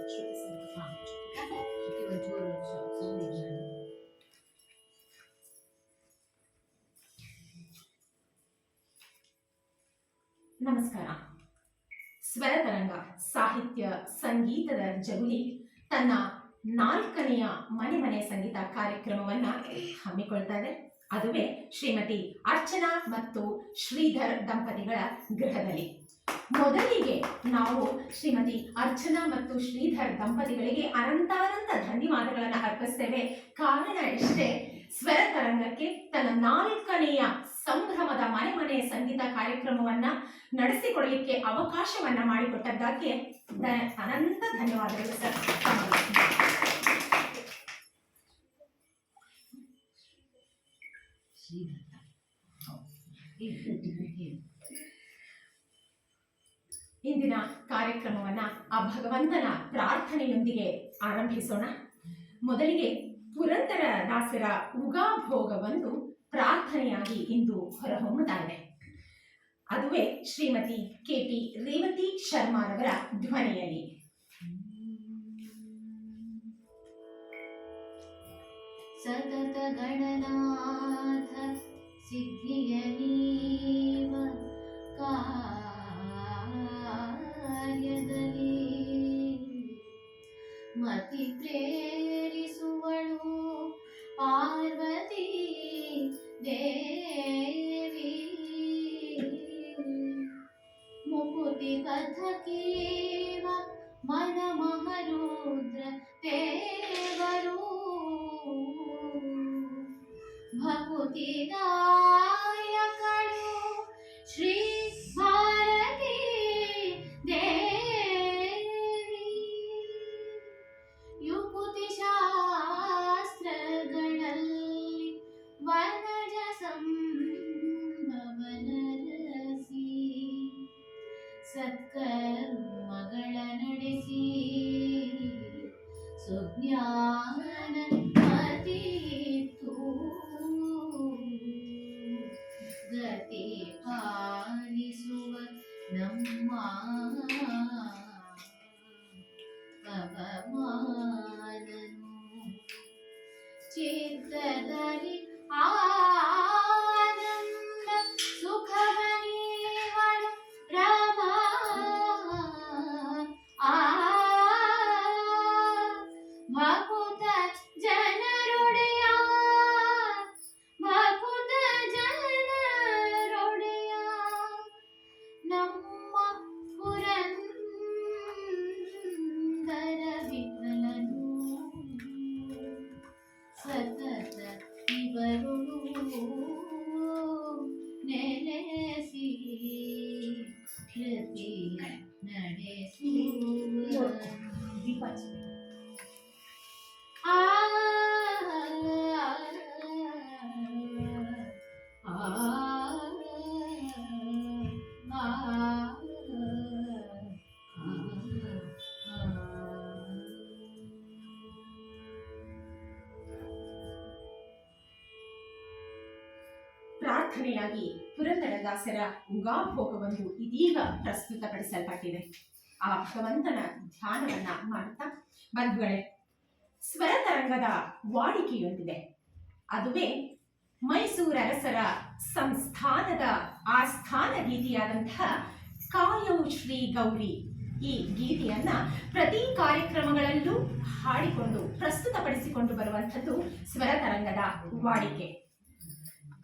ನಮಸ್ಕಾರ. ಸ್ವರತರಂಗ ಸಾಹಿತ್ಯ ಸಂಗೀತದ ಜಗುಲಿ ತನ್ನ 4ನೆಯ ಮನೆ ಸಂಗೀತ ಕಾರ್ಯಕ್ರಮವನ್ನ ಹಮ್ಮಿಕೊಳ್ತಾ ಇದೆ. ಅದುವೇ ಶ್ರೀಮತಿ ಅರ್ಚನಾ ಮತ್ತು ಶ್ರೀಧರ್ ದಂಪತಿಗಳ ಗೃಹದಲ್ಲಿ. ಮೊದಲಿಗೆ ನಾವು ಶ್ರೀಮತಿ ಅರ್ಚನಾ ಮತ್ತು ಶ್ರೀಧರ್ ದಂಪತಿಗಳಿಗೆ ಅನಂತಾನಂತ ಧನ್ಯವಾದಗಳನ್ನು ಅರ್ಪಿಸ್ತೇವೆ. ಕಾರಣ ಇಷ್ಟೇ, ಸ್ವರತರಂಗಕ್ಕೆ ತನ್ನ 4ನೆಯ ಸಂಭ್ರಮದ ಮನೆ ಸಂಗೀತ ಕಾರ್ಯಕ್ರಮವನ್ನ ನಡೆಸಿಕೊಡಲಿಕ್ಕೆ ಅವಕಾಶವನ್ನ ಮಾಡಿಕೊಟ್ಟದ್ದಕ್ಕೆ ಅನಂತ ಧನ್ಯವಾದಗಳು ಸರ್. ಇಂದಿನ ಕಾರ್ಯಕ್ರಮವನ್ನ ಆ ಭಗವಂತನ ಪ್ರಾರ್ಥನೆಯೊಂದಿಗೆ ಆರಂಭಿಸೋಣ. ಮೊದಲಿಗೆ ಪುರಂದರ ದಾಸರ ಉಗಾಭೋಗವೊಂದು ಪ್ರಾರ್ಥನೆಯಾಗಿ ಇಂದು ಹೊರಹೊಮ್ಮುತ್ತಾ ಇದೆ. ಅದುವೇ ಶ್ರೀಮತಿ KP ರೇವತಿ ಶರ್ಮಾರವರ ಧ್ವನಿಯಲ್ಲಿ. ಸತತ ಗಣನಾಥ ಸಿದ್ಧಿಯ ನೀವ ಕಾರ್ಯದಲ್ಲಿ ಮತಿ ಪ್ರೇರಿಸುವಳು ಪಾರ್ವತಿ ದೇವಿ. ಮುಕುತಿ ಕಥಕೇವ ಮನ ಮಹರುದ್ರ ದೇವರು ಭಕುತಿ ದಾಯಕಳು ಶ್ರೀ ಭಾರತಿ ದೇವಿ. ಯುಕುತಿ ಶಾಸ್ತ್ರಗಳಲ್ಲಿ ವನಜ ಸಂಭವನರಸಿ ಸತ್ಕರ್ಮಗಳ ನಡೆಸಿ ಸುಜ್ಞಾನ ಮತಿತ್ತು ಗತಿ ಪಾಲಿಸುವ ನಮ್ಮ ಪವಮಾನನು ಚಿತ್ತದಲ್ಲಿ ಆನಂದ ಸುಖವನೀವಳು ರಾಮ ಭಕುತ ಜನರೊಡೆಯ ಭಕುತ ಜನರೊಡೆಯ ನಮ್ಮ ಪುರಂದರ ವಿಠಲನು ಸತತ ಇವರು ನೆಲೆಸಿ ಕೃತಿಯ ನಡೆಸುವ ಪ್ರಾರ್ಥನೆಯಾಗಿ ಪುರಂದರದಾಸರ ಉಗಾಭೋಗವನ್ನು ಇದೀಗ ಪ್ರಸ್ತುತಪಡಿಸಲ್ಪಟ್ಟಿದೆ. ಆ ಭಗವಂತನ ಧ್ಯಾನವನ್ನ ಮಾಡುತ್ತಾ ಬಂಧುಗಳೇ, ಸ್ವರತರಂಗದ ವಾಡಿಕೆಯೊಂದಿದೆ. ಅದುವೇ ಮೈಸೂರರಸರ ಸಂಸ್ಥಾನದ ಆಸ್ಥಾನ ಗೀತೆಯಾದಂತಹ ಕಾಯೌ ಶ್ರೀ ಗೌರಿ ಈ ಗೀತೆಯನ್ನ ಪ್ರತಿ ಕಾರ್ಯಕ್ರಮಗಳಲ್ಲೂ ಹಾಡಿಕೊಂಡು ಪ್ರಸ್ತುತಪಡಿಸಿಕೊಂಡು ಬರುವಂಥದ್ದು ಸ್ವರತರಂಗದ ವಾಡಿಕೆ.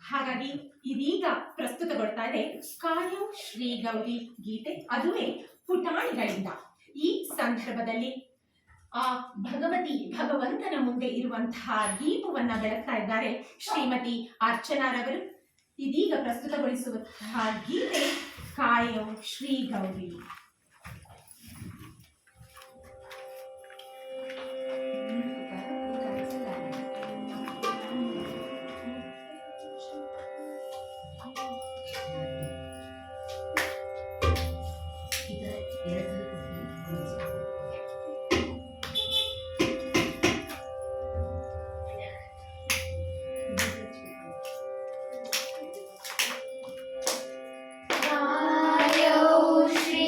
ಹಾಗಾಗಿ ಇದೀಗ ಪ್ರಸ್ತುತಗೊಳ್ತಾ ಇದೆ ಕಾಯೌ ಶ್ರೀ ಗೌರಿ ಗೀತೆ. ಅದುವೇ ಪುಟಾಣಿಗಳಿಂದ. ಈ ಸಂದರ್ಭದಲ್ಲಿ ಆ ಭಗವಂತನ ಮುಂದೆ ಇರುವಂತಹ ದೀಪವನ್ನ ಬೆಳಗ್ತಾ ಇದ್ದಾರೆ ಶ್ರೀಮತಿ ಅರ್ಚನಾರವರು. ಇದೀಗ ಪ್ರಸ್ತುತಗೊಳಿಸುವಂತಹ ಗೀತೆ ಕಾಯೌ ಶ್ರೀ ಗೌರಿ. ಶ್ರೀ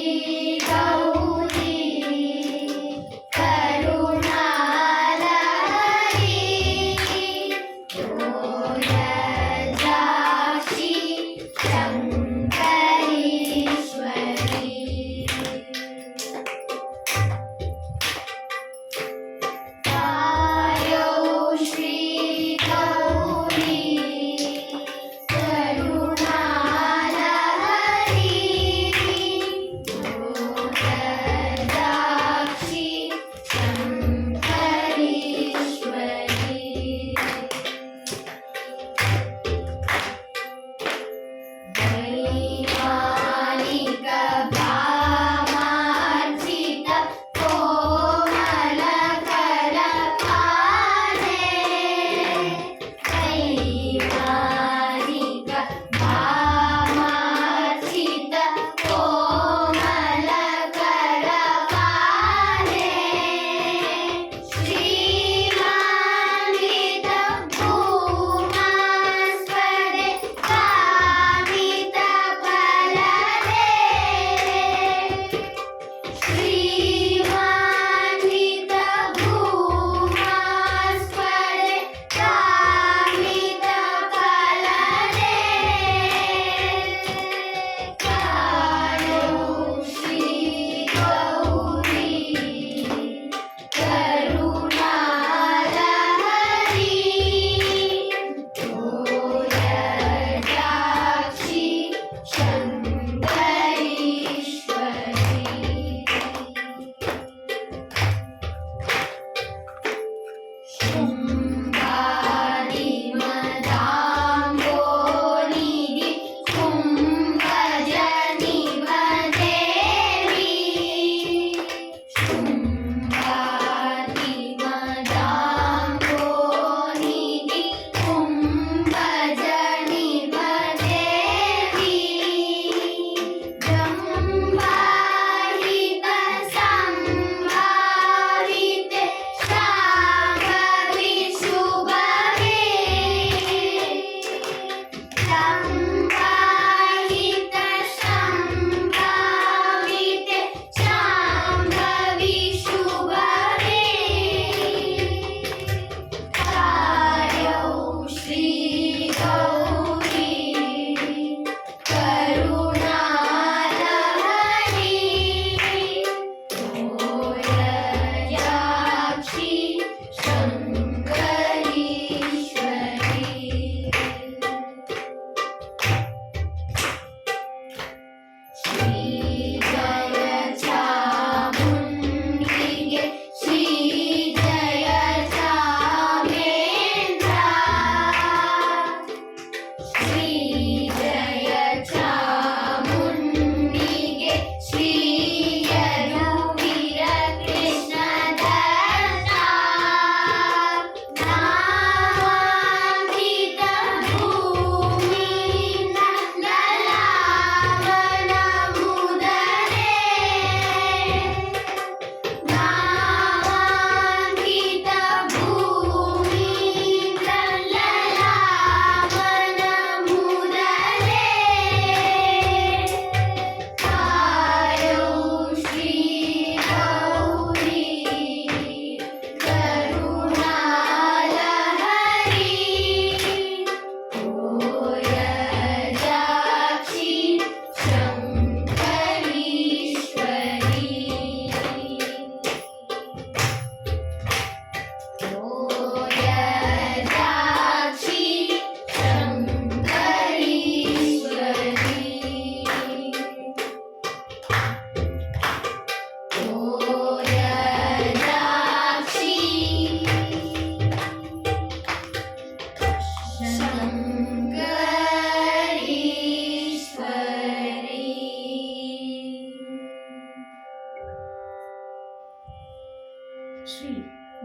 ಶ್ರೀ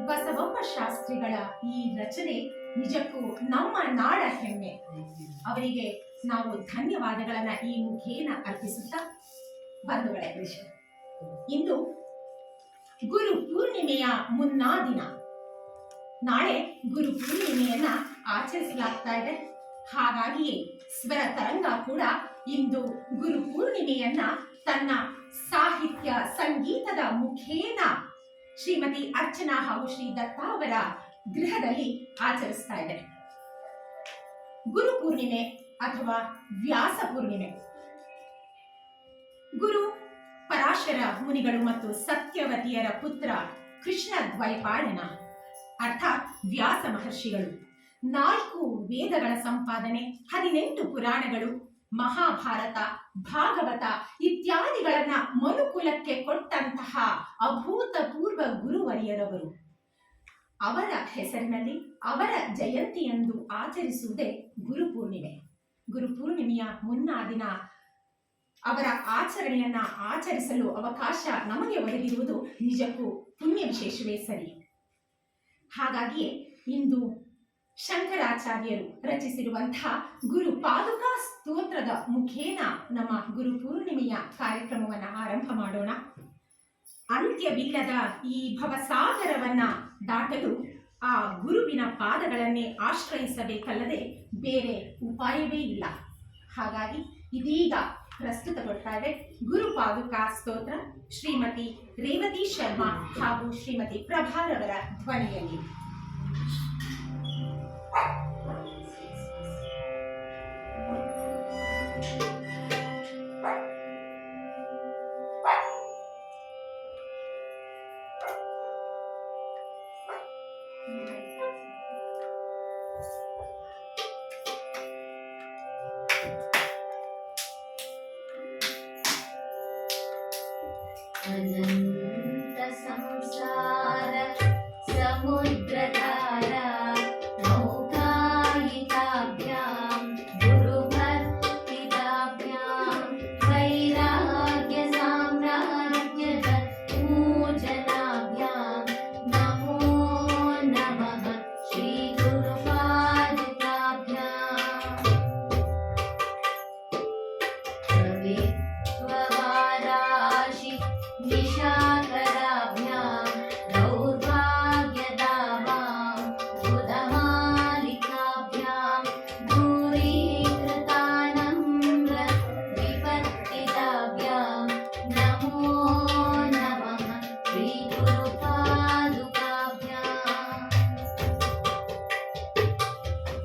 ಬಸವಪ್ಪ ಶಾಸ್ತ್ರಿಗಳ ಈ ರಚನೆ ನಿಜಕ್ಕೂ ನಮ್ಮ ನಾಡ ಹೆಮ್ಮೆ. ಅವರಿಗೆ ನಾವು ಧನ್ಯವಾದಗಳನ್ನ ಈ ಮುಖೇನ ಅರ್ಪಿಸುತ್ತಾ, ಬಂಧುಗಳೇ, ಇಂದು ಗುರು ಪೂರ್ಣಿಮೆಯ ಮುನ್ನಾ ದಿನ. ನಾಳೆ ಗುರು ಪೂರ್ಣಿಮೆಯನ್ನ ಆಚರಿಸಲಾಗ್ತಾ ಇದೆ. ಹಾಗಾಗಿಯೇ ಸ್ವರ ತರಂಗ ಕೂಡ ಇಂದು ಗುರು ಪೂರ್ಣಿಮೆಯನ್ನ ತನ್ನ ಸಾಹಿತ್ಯ ಸಂಗೀತದ ಮುಖೇನ ಶ್ರೀಮತಿ ಅರ್ಚನಾ ಹಾಗೂ ಶ್ರೀ ದತ್ತಾ ಅವರ ಗೃಹದಲ್ಲಿ ಆಚರಿಸ್ತಾ ಇದೆ. ಗುರು ಪೂರ್ಣಿಮೆ ಅಥವಾ ವ್ಯಾಸ ಪೂರ್ಣಿಮೆ, ಗುರು ಪರಾಶರ ಮುನಿಗಳು ಮತ್ತು ಸತ್ಯವತಿಯರ ಪುತ್ರ ಕೃಷ್ಣ ದ್ವೈಪಾಯನ ಅರ್ಥಾತ್ ವ್ಯಾಸ ಮಹರ್ಷಿಗಳು 4 ವೇದಗಳ ಸಂಪಾದನೆ, 18 ಪುರಾಣಗಳು, ಮಹಾಭಾರತ, ಭಾಗವತ ಇತ್ಯಾದಿಗಳನ್ನ ಮನುಕುಲಕ್ಕೆ ಕೊಟ್ಟಂತಹ ಅಭೂತಪೂರ್ವ ಗುರುವರಿಯರವರು. ಅವರ ಹೆಸರಿನಲ್ಲಿ ಅವರ ಜಯಂತಿಯಂದು ಆಚರಿಸುವುದೇ ಗುರು ಪೂರ್ಣಿಮೆ. ಗುರು ಪೂರ್ಣಿಮೆಯ ಮುನ್ನಾ ದಿನ ಅವರ ಆಚರಣೆಯನ್ನ ಆಚರಿಸಲು ಅವಕಾಶ ನಮಗೆ ಒದಗಿರುವುದು ನಿಜಕ್ಕೂ ಪುಣ್ಯ ವಿಶೇಷವೇ ಸರಿ. ಹಾಗಾಗಿಯೇ ಇಂದು ಶಂಕರಾಚಾರ್ಯರು ರಚಿಸಿರುವಂತಹ ಗುರು ಪಾದುಕಾ ಸ್ತೋತ್ರದ ಮುಖೇನ ನಮ್ಮ ಗುರು ಪೂರ್ಣಿಮೆಯ ಕಾರ್ಯಕ್ರಮವನ್ನು ಆರಂಭ ಮಾಡೋಣ. ಅಂತ್ಯವಿಲ್ಲದ ಈ ಭವಸಾಗರವನ್ನ ದಾಟಲು ಆ ಗುರುವಿನ ಪಾದಗಳನ್ನೇ ಆಶ್ರಯಿಸಬೇಕಲ್ಲದೆ ಬೇರೆ ಉಪಾಯವೇ ಇಲ್ಲ. ಹಾಗಾಗಿ ಇದೀಗ ಪ್ರಸ್ತುತಗೊಳ್ತಾ ಇದೆ ಗುರು ಪಾದುಕಾ ಸ್ತೋತ್ರ ಶ್ರೀಮತಿ ರೇವತಿ ಶರ್ಮಾ ಹಾಗೂ ಶ್ರೀಮತಿ ಪ್ರಭಾರವರ ಧ್ವನಿಯಲ್ಲಿ. ಅನಂತ ಸಂಸಾರ ಸಮುದ್ರಧಾರ ನೌಕಾಯಿತಾಭ್ಯಾಂ ಗುರುಭಕ್ತಿದಾಭ್ಯಾಂ ವೈರಾಗ್ಯ ಸಾಮ್ರಾಜ್ಯದ ಪೂಜನಾಭ್ಯಾಂ ನಮೋ ನಮಃ ಶ್ರೀ ಗುರುಪಾದುಕಾಭ್ಯಾಂ ಕವಿತ್ವವಾರಾಶಿ ನಿಶಾಕರಾಭ್ಯಾಂ ದೌರ್ಭಾಗ್ಯದಾಭಾಂ ಬುಧಮಾಲಿಕಾಭ್ಯಾಂ ದೂರೀಕೃತಾನಮ್ರ ವಿಪತ್ತಿದಾಭ್ಯಾಂ ನಮೋ ನಮಃ ಶ್ರೀ ಗುರುಪಾದುಕಾಭ್ಯಾಂ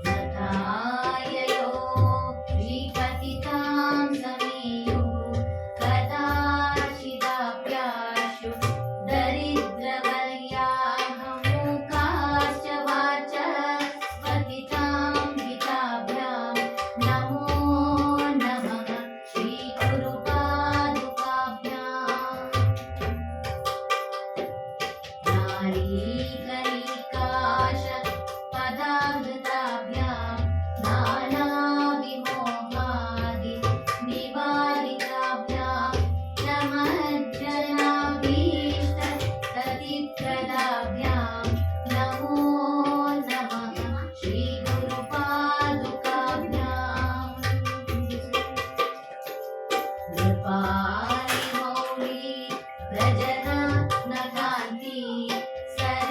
ಸದಾಯಯೋ ಶ್ರೀಪತಿತಾಂ ಸಮೀಯೋ ಕದಾಚಿದಾಭ್ಯಾಶು ದರಿದ್ರವರ್ಯಾಹಮೂಕಾಶ್ಚ ವಾಚ ಪತಿತಾಂ ಹಿತಾಭ್ಯಾಂ ನಮೋ ನಮಃ ಶ್ರೀ ಗುರುಪಾದುಕಾಭ್ಯಾಂ ನಾರೀಕರಿಕಾಶ ಪದಾಗತಾಭ್ಯಾಂ ನಾನಾವಿಮೋಹಾದಿ ನಿವಾರಿತಾಭ್ಯಾಂ ನಮಜ್ಜನಾಭೀಷ್ಟ ಪ್ರತಿಪ್ರದಾಭ್ಯಾಂ ನಮೋ ನಮಃ ಶ್ರೀ ಗುರುಪಾದುಕಾಭ್ಯಾಂ ಕೃಪಾಲಿ ಮೌಳಿ ಪ್ರಜನ ನಕಾಂತಿ ಸರ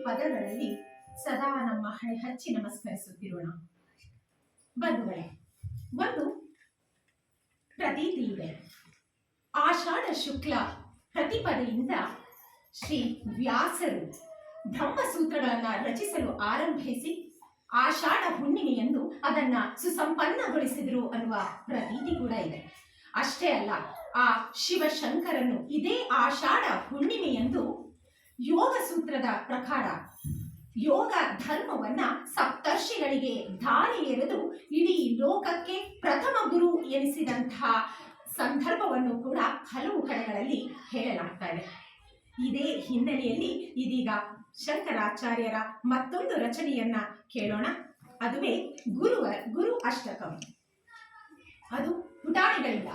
ಪದಗಳಲ್ಲಿ ಸದಾ ನಮ್ಮ ಹಣೆ ಹಚ್ಚಿ ನಮಸ್ಕರಿಸುತ್ತಿರೋಣ. ಬಂಧುಗಳೇ, ಒಂದು ಪ್ರತೀತಿ ಇದೆ. ಆಷಾಢ ಶುಕ್ಲ ಪ್ರತಿಪದೆಯಿಂದ ಶ್ರೀ ವ್ಯಾಸರು ಬ್ರಹ್ಮಸೂತ್ರಗಳನ್ನ ರಚಿಸಲು ಆರಂಭಿಸಿ ಆಷಾಢ ಹುಣ್ಣಿಮೆಯಂದು ಅದನ್ನ ಸುಸಂಪನ್ನಗೊಳಿಸಿದರು ಅನ್ನುವ ಪ್ರತೀತಿ ಕೂಡ ಇದೆ. ಅಷ್ಟೇ ಅಲ್ಲ, ಆ ಶಿವಶಂಕರನು ಇದೇ ಆಷಾಢ ಹುಣ್ಣಿಮೆಯಂದು ಯೋಗ ಸೂತ್ರದ ಪ್ರಕಾರ ಯೋಗ ಧರ್ಮವನ್ನ ಸಪ್ತರ್ಷಿಗಳಿಗೆ ದಾರಿ ಎರೆದು ಇಡೀ ಲೋಕಕ್ಕೆ ಪ್ರಥಮ ಗುರು ಎನಿಸಿದಂತಹ ಸಂದರ್ಭವನ್ನು ಕೂಡ ಹಲವು ಕಡೆಗಳಲ್ಲಿ ಹೇಳಲಾಗ್ತಾ ಇದೆ. ಇದೇ ಹಿನ್ನೆಲೆಯಲ್ಲಿ ಇದೀಗ ಶಂಕರಾಚಾರ್ಯರ ಮತ್ತೊಂದು ರಚನೆಯನ್ನ ಕೇಳೋಣ. ಅದುವೇ ಗುರು ಅಷ್ಟಕಂ. ಅದು ಪುಟಾಣಿಗಳಿಂದ.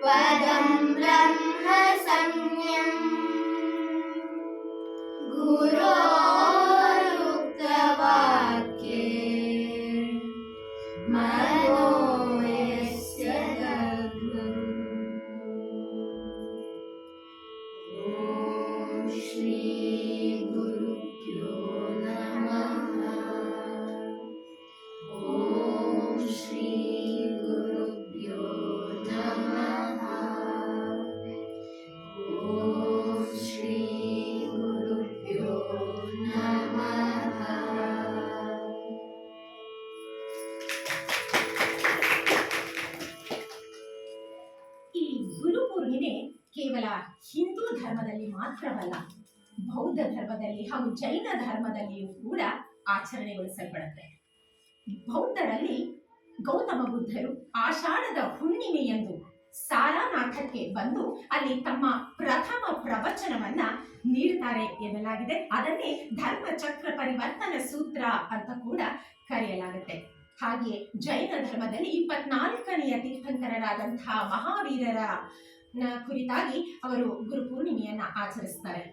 पदं ब्रह्म संज्ञम् गुरोरुक्तवाक्ये मनो यस्य दग्धम्। ॐ श्री गुरुभ्यो नमः। ॐ श्री गुरुभ्यो नमः। ॐ श्री गुरुभ्यो नमः। ಈ ಗುರು ಪೂರ್ಣಿಮೆ ಕೇವಲ ಹಿಂದೂ ಧರ್ಮದಲ್ಲಿ ಮಾತ್ರವಲ್ಲ, ಬೌದ್ಧ ಧರ್ಮದಲ್ಲಿ ಹಾಗೂ ಜೈನ ಧರ್ಮದಲ್ಲಿಯೂ ಕೂಡ ಆಚರಣೆಗೊಳಿಸಲ್ಪಡುತ್ತೆ. ಬೌದ್ಧರಲ್ಲಿ ಗೌತಮ ಬುದ್ಧರು ಆಷಾಢದ ಹುಣ್ಣಿಮೆಯಂದು ಸಾರಾನಾಥಕ್ಕೆ ಬಂದು ಅಲ್ಲಿ ತಮ್ಮ ಪ್ರಥಮ ಪ್ರವಚನವನ್ನ ನೀಡುತ್ತಾರೆ ಎನ್ನಲಾಗಿದೆ. ಅದನ್ನೇ ಧರ್ಮ ಚಕ್ರ ಪರಿವರ್ತನ ಸೂತ್ರ ಅಂತ ಕೂಡ ಕರೆಯಲಾಗುತ್ತೆ. ಹಾಗೆಯೇ ಜೈನ ಧರ್ಮದಲ್ಲಿ 24ನೆಯ ತೀರ್ಥಂಕರರಾದಂತಹ ಮಹಾವೀರರ ಕುರಿತಾಗಿ ಅವರು ಗುರು ಪೂರ್ಣಿಮೆಯನ್ನ ಆಚರಿಸ್ತಾರೆ.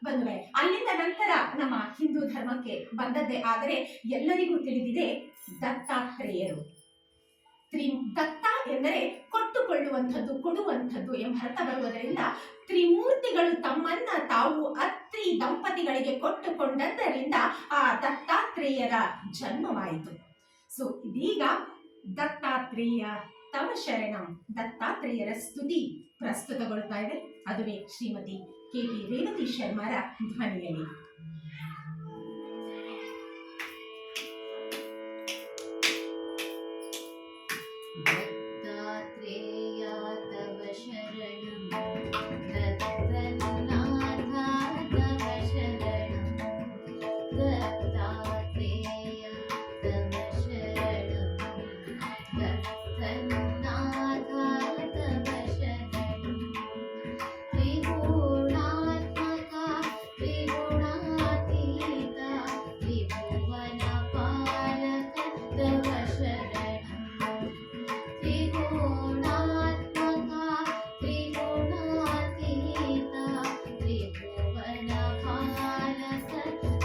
ಬಂಧುಗಳೇ, ಅಲ್ಲಿಂದ ನಂತರ ನಮ್ಮ ಹಿಂದೂ ಧರ್ಮಕ್ಕೆ ಬಂದದ್ದೇ ಆದರೆ ಎಲ್ಲರಿಗೂ ತಿಳಿದಿದೆ ದತ್ತಾತ್ರೇಯರು. ದತ್ತ ಎಂದರೆ ಕೊಟ್ಟುಕೊಳ್ಳುವಂಥದ್ದು, ಕೊಡುವಂಥದ್ದು ಎಂಬ ಅರ್ಥ ಬರುವುದರಿಂದ ತ್ರಿಮೂರ್ತಿಗಳು ತಮ್ಮನ್ನ ತಾವು ಅತ್ರಿ ದಂಪತಿಗಳಿಗೆ ಕೊಟ್ಟುಕೊಂಡದ್ದರಿಂದ ಆ ದತ್ತಾತ್ರೇಯರ ಜನ್ಮವಾಯಿತು. ಸೊ ಇದೀಗ ದತ್ತಾತ್ರೇಯ ತವ ಶರಣಂ, ದತ್ತಾತ್ರೇಯರ ಸ್ತುತಿ ಪ್ರಸ್ತುತಗೊಳ್ತಾ ಇದೆ. ಅದುವೇ ಶ್ರೀಮತಿ KP ರೇವತಿ ಶರ್ಮರ ಧ್ವನಿಯಲ್ಲಿ. दत्तात्रेय तव शरणं दत्तनाथ तव शरणं दत्तात्रेय तव शरणं दत्तनाथ तव शरणं त्रिगुणात्मका त्रिगुणातीता त्रिभुवनपालक तव शरणं त्रिगुणात्मका त्रिगुणातीता त्रिभुवनपालक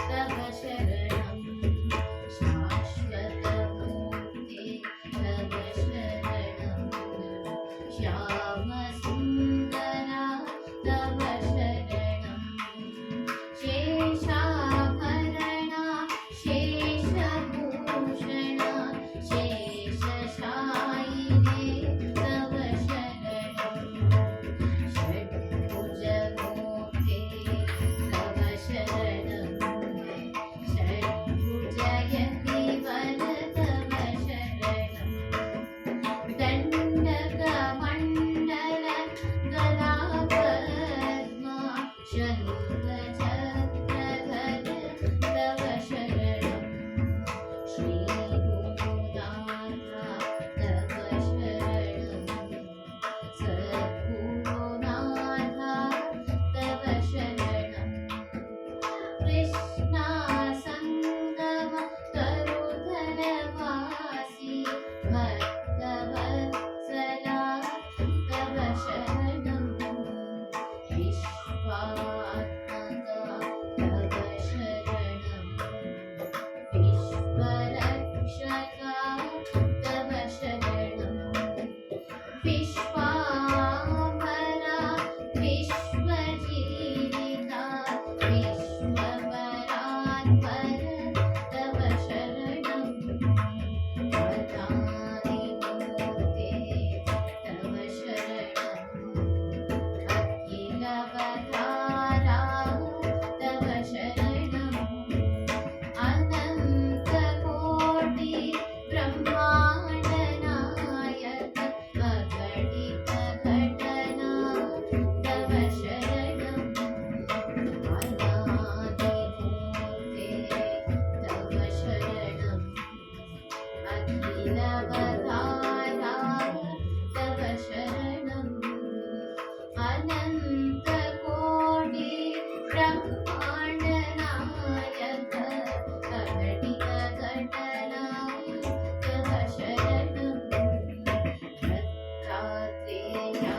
तव शरणं शाश्वतमूर्ते तव शरणं श्यामसुन्दरा तव शरणं शेषाभरणा शेषभूषणा शेषशायिने तव शरणं षड्भुजमूर्ते तव शरणं षड्भुजयतिवर तव शरणं दण्डकमण्डल गदापद्मा शङ्खचक्रधर तव शरणं श्रीगुरुनाथा तव शरणं सद्गुरुनाथा तव शरणं कृष्णासङ्गम तरुधरवासी भक्तवत्सला तव शरणं विश्वात्मका तव शरणं विश्वरक्षका तव शरणं विश्वाभरा विश्वजीविता विश्वपरात्पर तव शरणं अनादिमूर्ते तव शरणं अखिलवतारा तव शरणं अनन्तकोटि ब्रह्माण्डनायक अगणित घटना तव शरणं अनादिमूर्ते तव शरणं अखिलवतारा तव शरणं अनन्तकोटि ब्रह्माण्डनायक अगणित घटना तव शरणं दत्तात्रेया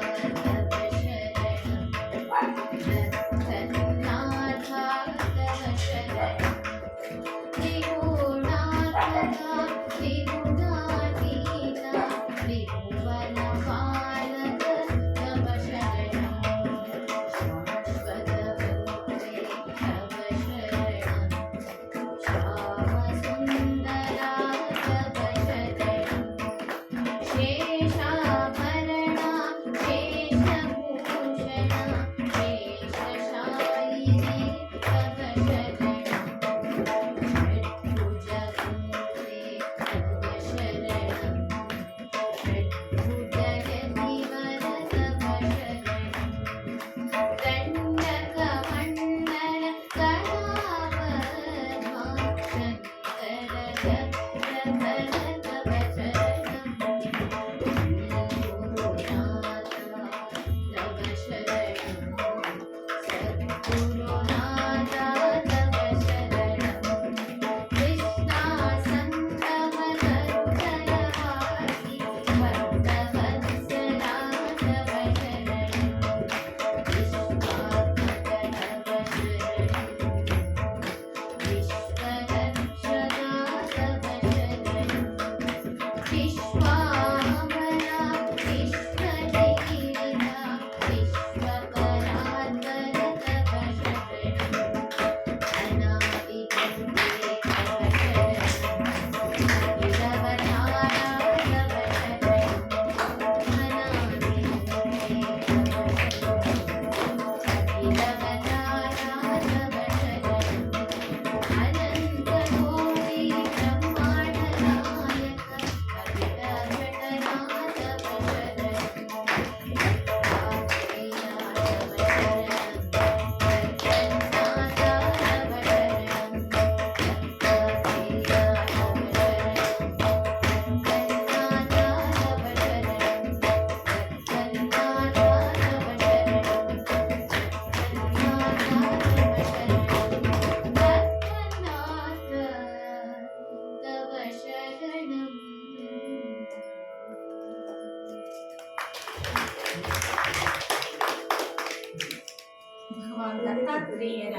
ಭಗವಾನ್ ದತ್ತಾತ್ರೇಯರ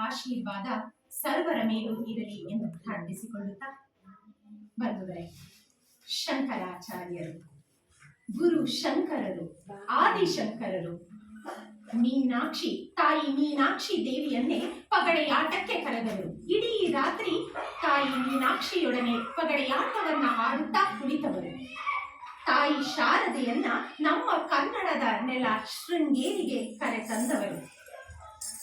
ಆಶೀರ್ವಾದ ಸರ್ವರ ಮೇಲೂ ಇರಲಿ ಎಂದು ಪ್ರಾರ್ಥಿಸಿಕೊಳ್ಳುತ್ತಾ, ಬಂಧುಗಳೇ, ಶಂಕರಾಚಾರ್ಯರು, ಗುರು ಶಂಕರರು, ಆದಿಶಂಕರರು ಮೀನಾಕ್ಷಿ, ತಾಯಿ ಮೀನಾಕ್ಷಿ ದೇವಿಯನ್ನೇ ಪಗಡೆಯಾಟಕ್ಕೆ ಕರೆದವರು. ಇಡೀ ರಾತ್ರಿ ತಾಯಿ ಮೀನಾಕ್ಷಿಯೊಡನೆ ಪಗಡೆಯಾಟವನ್ನ ಆಡುತ್ತಾ ಕುಳಿತವರು. ತಾಯಿ ಶಾರದೆಯನ್ನ ನಮ್ಮ ಕನ್ನಡದ ನೆಲ ಶೃಂಗೇರಿಗೆ ಕರೆತಂದವರು.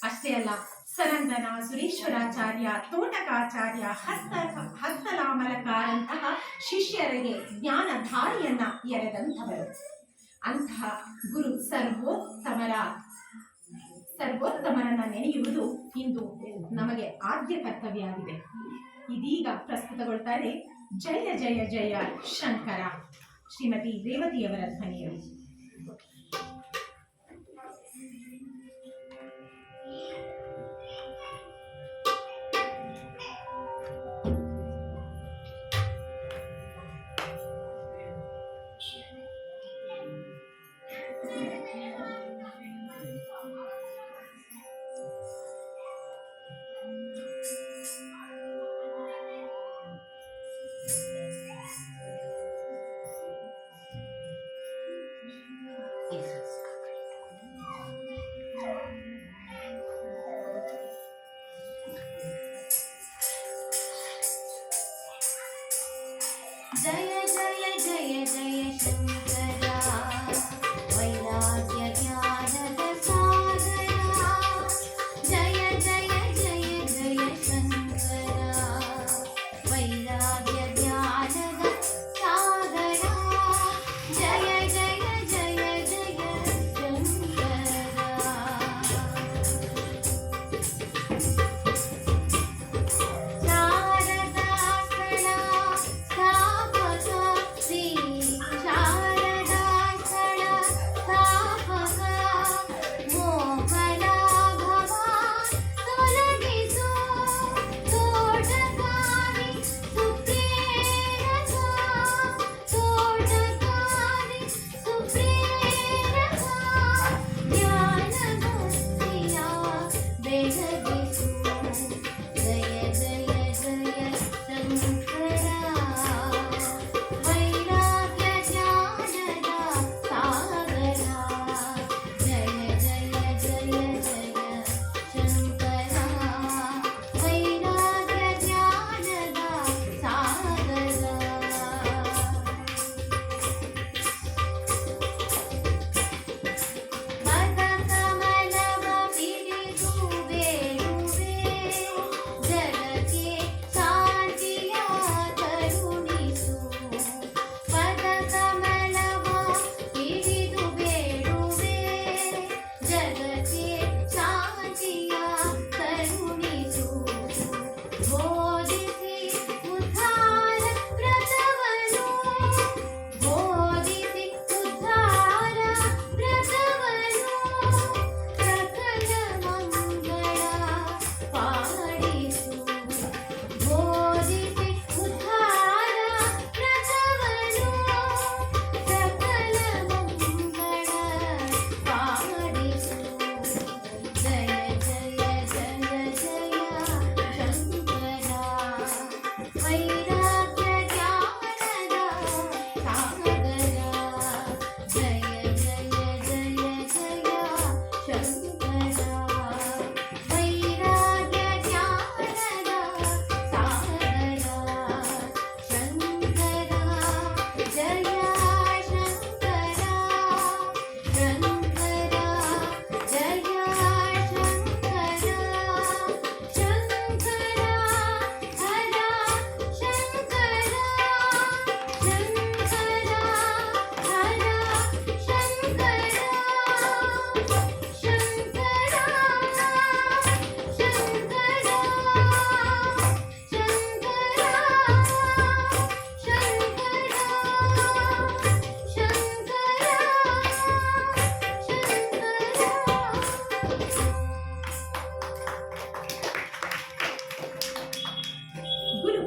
ಅಷ್ಟೇ ಅಲ್ಲ, ಸರಂಗನ ಸುರೇಶ್ವರಾಚಾರ್ಯ, ತೋಟಕಾಚಾರ್ಯ, ಹಸ್ತಲಾಮಲಕಾರಂತಹ ಶಿಷ್ಯರಿಗೆ ಜ್ಞಾನಧಾರಿಯನ್ನ ಎರೆದಂಥವರು. ಅಂತಹ ಗುರು ಸರ್ವೋತ್ತಮರನ್ನ ನೆನೆಯುವುದು ಇಂದು ನಮಗೆ ಆದ್ಯ ಕರ್ತವ್ಯ ಆಗಿದೆ. ಇದೀಗ ಪ್ರಸ್ತುತಗೊಳ್ತಾ ಇದೆ ಜಯ ಜಯ ಜಯ ಶಂಕರ, ಶ್ರೀಮತಿ ರೇವತಿಯವರ ಧ್ವನಿಯಲ್ಲಿ. जय जय जय जय शंकरा, वैराग्य ज्ञानद सागरा। जय जय जय जय शंकरा, वैराग्य ज्ञानद सागरा। जय जय जय जय शंकरा।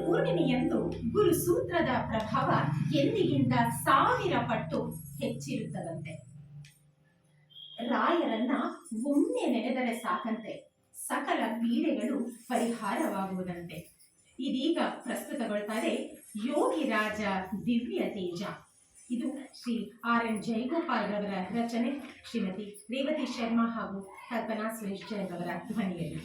ಪೂರ್ಣಿಮೆಯಂದು ಗುರು ಸೂತ್ರದ ಪ್ರಭಾವ ಎಂದಿಗಿಂತ 1000 ಪಟ್ಟು ಹೆಚ್ಚಿರುತ್ತದಂತೆ. ರಾಯರನ್ನ ಒಮ್ಮೆ ನೆನೆದರೆ ಸಾಕಂತೆ ಸಕಲ ಪೀಡೆಗಳು ಪರಿಹಾರವಾಗುವುದಂತೆ. ಇದೀಗ ಪ್ರಸ್ತುತಗೊಳ್ತಾರೆ ಯೋಗಿ ರಾಜ ದಿವ್ಯ ತೇಜ. ಇದು ಶ್ರೀ RN ಜಯಗೋಪಾಲ್ ರವರ ರಚನೆ, ಶ್ರೀಮತಿ ರೇವತಿ ಶರ್ಮಾ ಹಾಗೂ ಕಲ್ಪನಾ ಸುರೇಶ್ ಜೈನ್ ರವರ ಧ್ವನಿಯಲ್ಲಿ.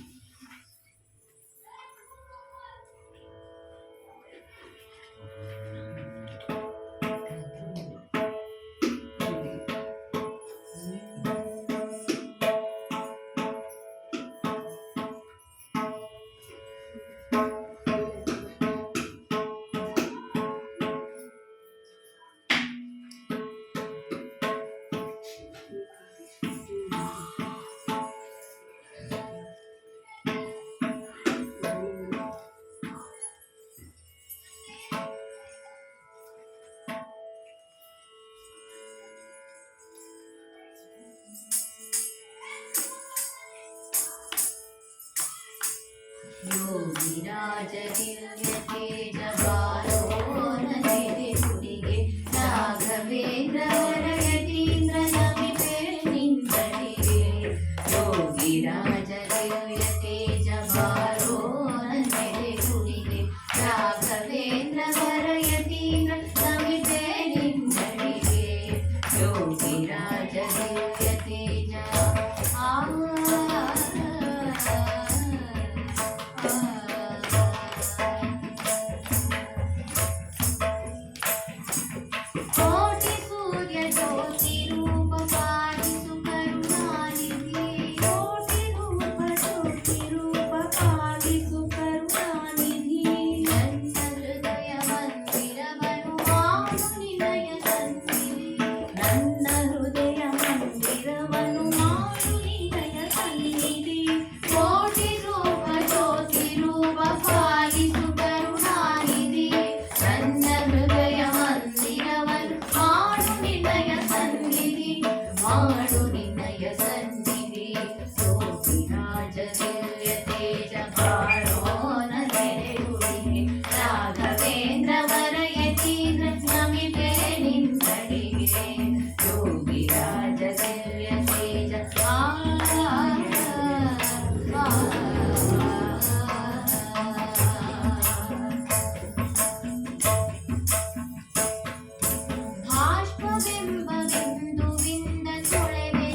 ಯೋಗಿರಾಜ ದಿವ್ಯ ತೇಜ ಬಾರೋ ನದಿದೆ ಗುಡಿಗೆ ರಾಘವೇಂದ್ರ ವರಯತೀಂದ್ರ ನಮಿತೆ ನಿಂದಡಿಗೆ. ಯೋಗಿರಾಜ ದಿವ್ಯ ತೇಜ ಬಾರೋ ನದಿದೆ ಗುಡಿಗೆ ರಾಘವೇಂದ್ರ ವರಯತೀಂದ್ರ ನಮಿತೆ ನಿಂದಡಿಗೆ. ಯೋಗಿರಾಜ ದಿವ್ಯ ತೇಜ ಕೋಟಿ ಸೂರ್ಯ ಜ್ಯೋತಿ ರೂಪ ಪಾಲಿಸು ಕರುಣಾನಿಧಿ. ಕೋಟಿ ಜ್ಯೋತಿ ರೂಪ ಪಾಲಿಸು ಕರುಣಾನಿಧಿ. ನನ್ನ ಹೃದಯ ಮಂದಿರವನು ಮಾಡು ನಿಲಯ ಸನ್ನಿಧಿ. ನನ್ನ ಹೃದಯ ಮಂದಿರವನು ಮಾಡು ನಿಲಯ ಸನ್ನಿಧಿ. ಕೋಟಿ ರೂಪ ಜ್ಯೋತಿ ರೂಪ ಪಾಲಿಸು ಕರುಣಾನಿಧಿ. ನನ್ನ ಹೃದಯ ಮಂದಿರವನು ಮಾಡು ನಿಲಯ ಸನ್ನಿಧಿ. ಮಾಡು ನಿಲಯ ಸನ್ನಿಧಿ. ಯೋಗಿರಾಜ ದಿವ್ಯ ತೇಜ ಬಾರೋ ನದಿದೆ ಗುಡಿಗೆ ರಾಘವೇಂದ್ರ ವರಯತೀಂದ್ರ ನಮಿತೆ ನಿಂದಡಿಗೆ. ಯೋಗಿರಾಜ ದಿವ್ಯ ತೇಜ ಬಾಷ್ಪವೆಂಬ ಬಿಂದುವಿಂದ ತೊಳೆವೆ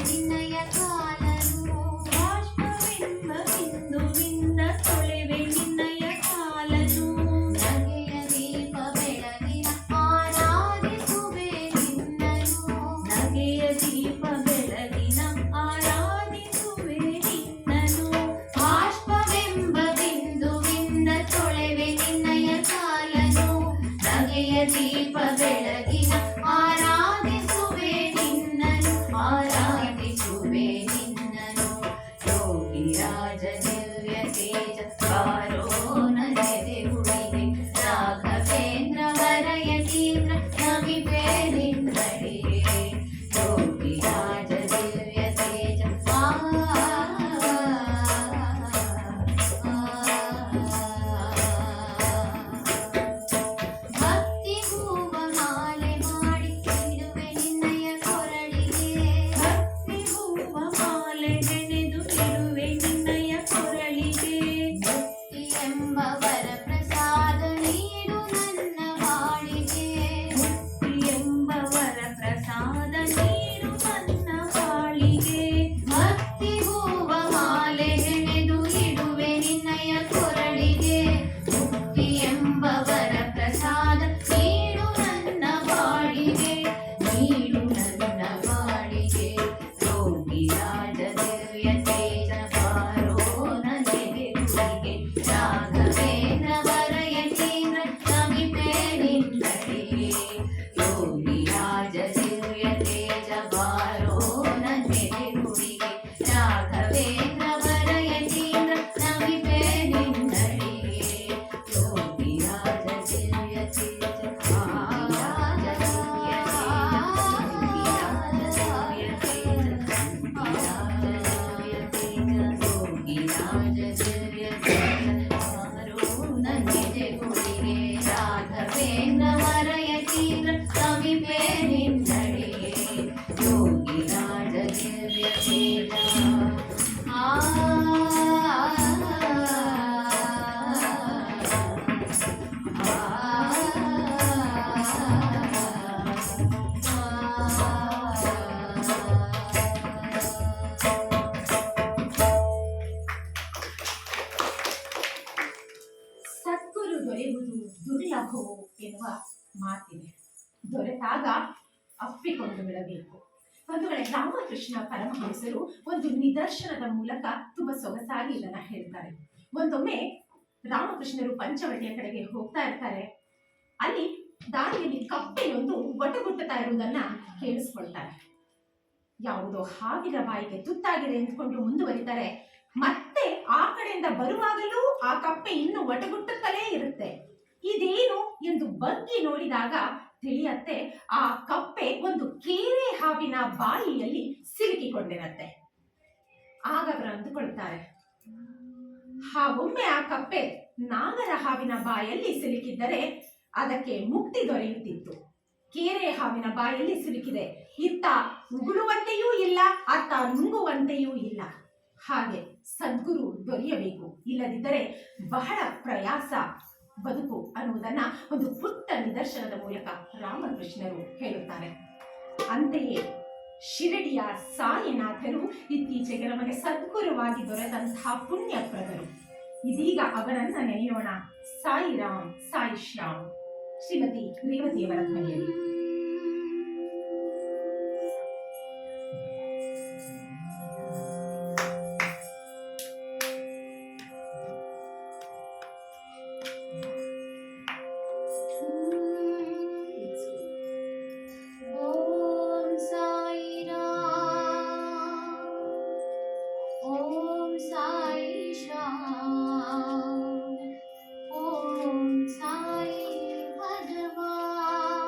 ಮಾತಿದೆ, ದೊರೆತಾಗ ಅಪ್ಪಿಕೊಂಡು ಬಿಡಬೇಕು. ಒಂದು ವೇಳೆ ರಾಮಕೃಷ್ಣ ಪರಮಹಂಸರು ಒಂದು ನಿದರ್ಶನದ ಮೂಲಕ ತುಂಬಾ ಸೊಗಸಾಗಿ ಇದನ್ನ ಹೇಳ್ತಾರೆ. ಒಂದೊಮ್ಮೆ ರಾಮಕೃಷ್ಣರು ಪಂಚವಟಿಯ ಕಡೆಗೆ ಹೋಗ್ತಾ ಇರ್ತಾರೆ. ಅಲ್ಲಿ ದಾರಿಯಲ್ಲಿ ಕಪ್ಪೆಯೊಂದು ಒಟಗುಟ್ಟುತ್ತಾ ಇರುವುದನ್ನ ಕೇಳಿಸ್ಕೊಳ್ತಾರೆ. ಯಾವುದೋ ಹಾವಿನ ಬಾಯಿಗೆ ತುತ್ತಾಗಿದೆ ಎಂದುಕೊಂಡು ಮುಂದುವರಿತಾರೆ. ಮತ್ತೆ ಆ ಕಡೆಯಿಂದ ಬರುವಾಗಲೂ ಆ ಕಪ್ಪೆ ಇನ್ನು ಒಟಗುಟ್ಟುತ್ತಲೇ ಇರುತ್ತೆ. ಇದೇನು ಎಂದು ಬಗ್ಗಿ ನೋಡಿದಾಗ ತಿಳಿಯತ್ತೆ, ಆ ಕಪ್ಪೆ ಒಂದು ಕೇರೆ ಹಾವಿನ ಬಾಯಿಯಲ್ಲಿ ಸಿಲುಕಿಕೊಂಡಿರತ್ತೆ. ಆಗ ಅವರು ಅಂದುಕೊಳ್ತಾರೆ, ಹಾಗೊಮ್ಮೆ ಆ ಕಪ್ಪೆ ನಾಗರ ಹಾವಿನ ಬಾಯಲ್ಲಿ ಸಿಲುಕಿದ್ದರೆ ಅದಕ್ಕೆ ಮುಕ್ತಿ ದೊರೆಯುತ್ತಿತ್ತು. ಕೇರೆ ಹಾವಿನ ಬಾಯಲ್ಲಿ ಸಿಲುಕಿದೆ, ಇತ್ತ ಉಗುಳುವಂತೆಯೂ ಇಲ್ಲ, ಅತ್ತ ನುಂಗುವಂತೆಯೂ ಇಲ್ಲ. ಹಾಗೆ ಸದ್ಗುರು ದೊರೆಯಬೇಕು, ಇಲ್ಲದಿದ್ದರೆ ಬಹಳ ಪ್ರಯಾಸ ಬದುಕು ಅನ್ನುವುದನ್ನ ಒಂದು ಪುಟ್ಟ ನಿದರ್ಶನದ ಮೂಲಕ ರಾಮಕೃಷ್ಣರು ಹೇಳುತ್ತಾರೆ. ಅಂತೆಯೇ ಶಿರಡಿಯ ಸಾಯಿನಾಥರು ಇತ್ತೀಚೆಗೆ ನಮಗೆ ಸದ್ಗುರುವಾಗಿ ದೊರೆತಂತಹ ಪುಣ್ಯಪ್ರದರು. ಇದೀಗ ಅವರನ್ನ ನೆನೆಯೋಣ. ಸಾಯಿರಾಮ್, ಸಾಯಿ ಶ್ಯಾಮ್. ಶ್ರೀಮತಿ ರೇವತಿಯವರ ಧ್ವನಿಯಲ್ಲಿ. ಓಂ ಸಾಯಿ ರಾಮ್, ಓಂ ಸಾಯಿ ಶ್ಯಾಮ್, ಓಂ ಸಾಯಿ ಭಗವಾನ್.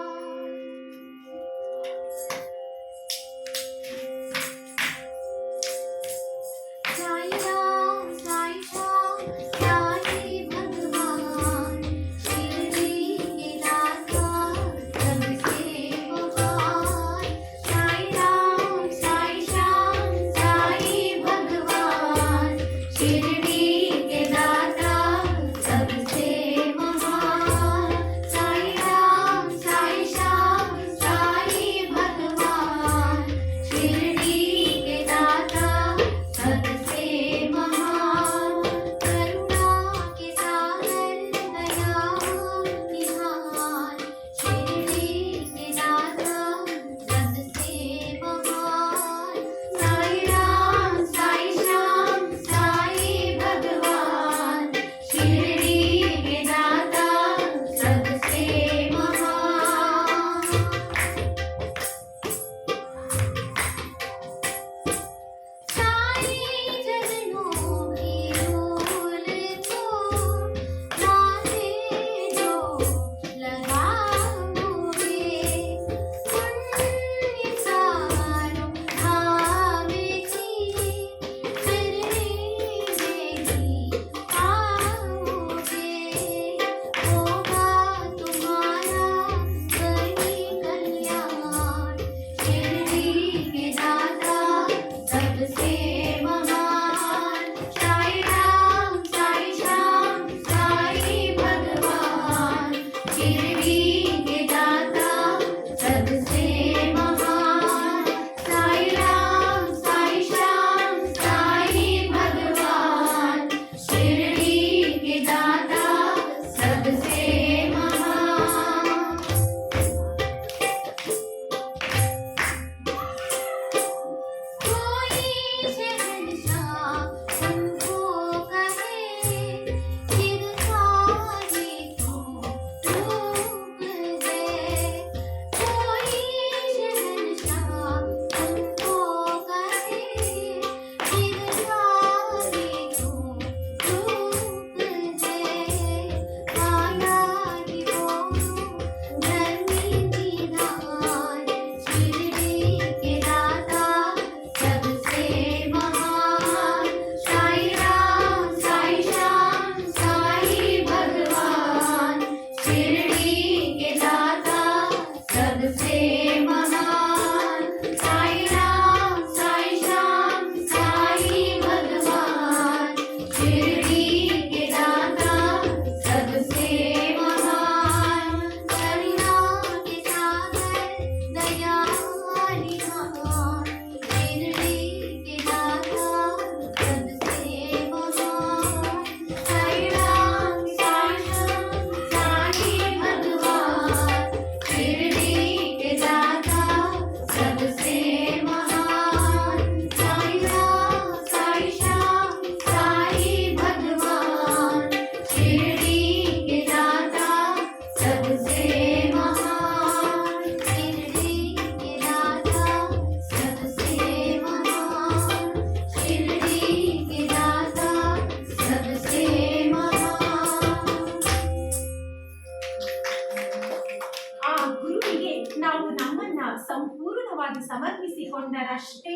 ಅರ್ಥೈಸಿಕೊಂಡರಷ್ಟೇ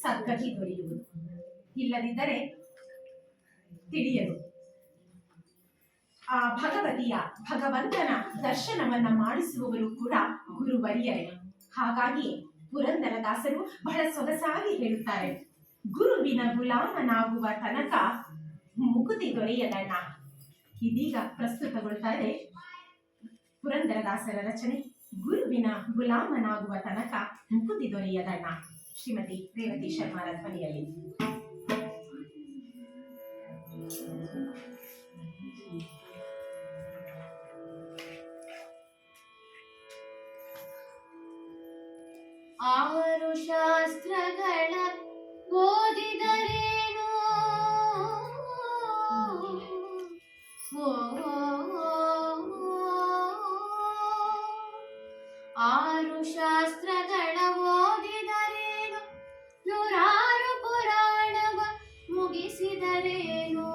ಸದ್ಗತಿ ದೊರೆಯುವುದು, ಇಲ್ಲದಿದ್ದರೆ ತಿಳಿಯದು. ಆ ಭಗವಂತನ ದರ್ಶನವನ್ನ ಮಾಡಿಸುವವರು ಕೂಡ ಗುರುವರಿಯರೇ. ಹಾಗಾಗಿ ಪುರಂದರದಾಸರು ಬಹಳ ಸೊಗಸಾಗಿ ಹೇಳುತ್ತಾರೆ, ಗುರುವಿನ ಗುಲಾಮನಾಗುವ ತನಕ ಮುಕುತಿ ದೊರೆಯದಣ್ಣ. ಇದೀಗ ಪ್ರಸ್ತುತಗೊಳ್ತಾರೆ ಪುರಂದರದಾಸರ ರಚನೆ ಗುರುವಿನ ಗುಲಾಮನಾಗುವ ತನಕ ಮುಕುತಿ ದೊರೆಯದಣ್ಣ, ಶ್ರೀಮತಿ ರೇವತಿ ಶರ್ಮಾರ ಧ್ವನಿಯಲ್ಲಿ. ಆರು ಶಾಸ್ತ್ರಗಳ ಓದಿದರೇನು, ಆರು ಶಾಸ್ತ್ರಗಳ ಓದಿದರೇನು, ನೂರಾರು ಪುರಾಣವ ಮುಗಿಸಿದರೇನು,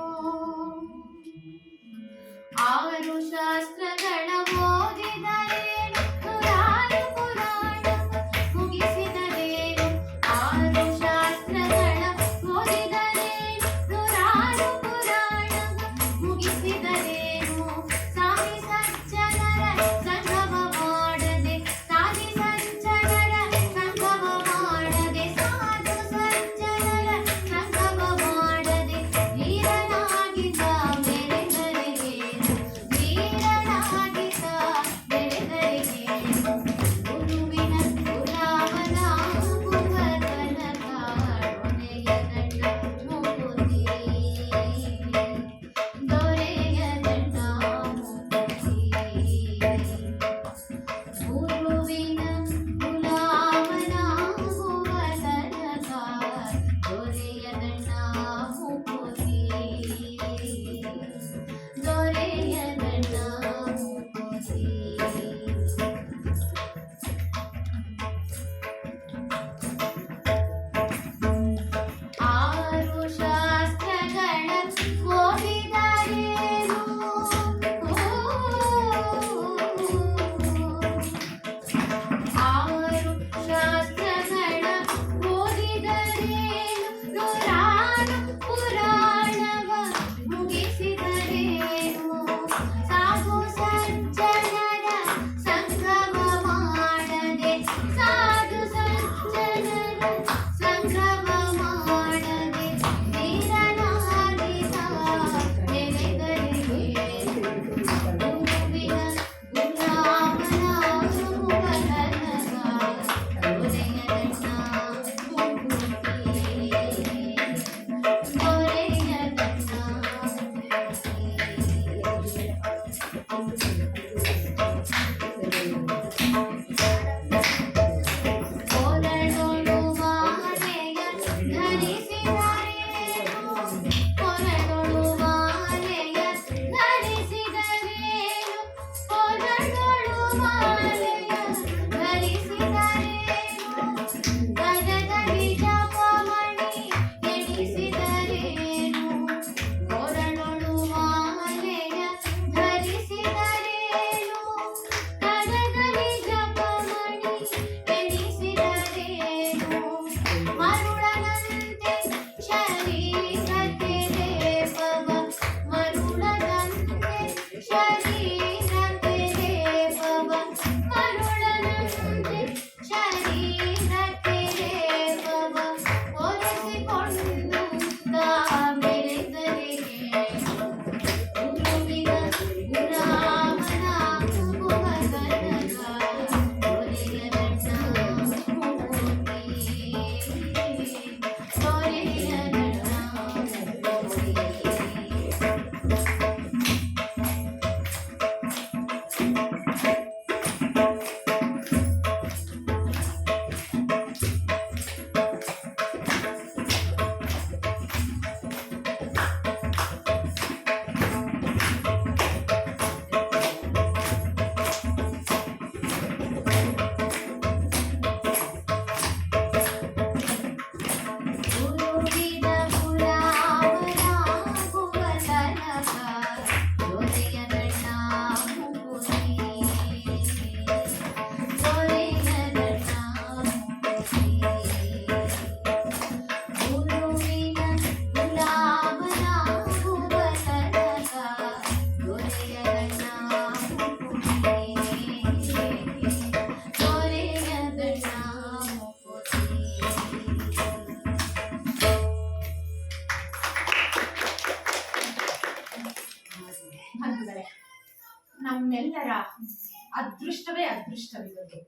ಅದೃಷ್ಟವೇ ಅದೃಷ್ಟವಿರುವುದು.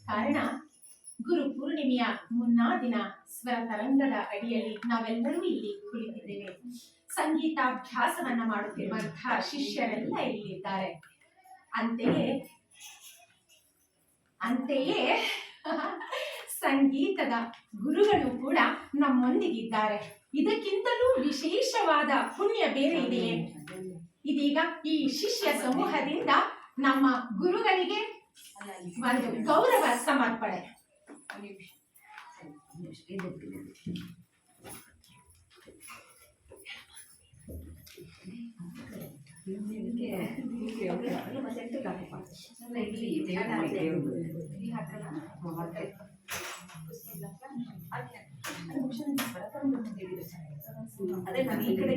ಕಾರಣ ಗುರು ಪೂರ್ಣಿಮೆಯ ಮುನ್ನಾ ದಿನ ಸ್ವರ ತರಂಗದ ಅಡಿಯಲ್ಲಿ ನಾವೆಲ್ಲರೂ ಇಲ್ಲಿ ಕುಳಿತಿದ್ದೇವೆ. ಸಂಗೀತಾಭ್ಯಾಸವನ್ನ ಮಾಡುತ್ತಿರುವಂತಹ ಶಿಷ್ಯರೆಲ್ಲ ಇಲ್ಲಿದ್ದಾರೆ. ಅಂತೆಯೇ ಸಂಗೀತದ ಗುರುಗಳು ಕೂಡ ನಮ್ಮೊಂದಿಗಿದ್ದಾರೆ. ಇದಕ್ಕಿಂತಲೂ ವಿಶೇಷವಾದ ಪುಣ್ಯ ಬೇರೆ ಇದೆಯೇ? ಇದೀಗ ಈ ಶಿಷ್ಯ ಸಮೂಹದಿಂದ ನಮ್ಮ ಗುರುಗಳಿಗೆ ಒಂದು ಗೌರವ ಸಮರ್ಪಣೆ. ಅದೇ ನಾನು ಈ ಕಡೆ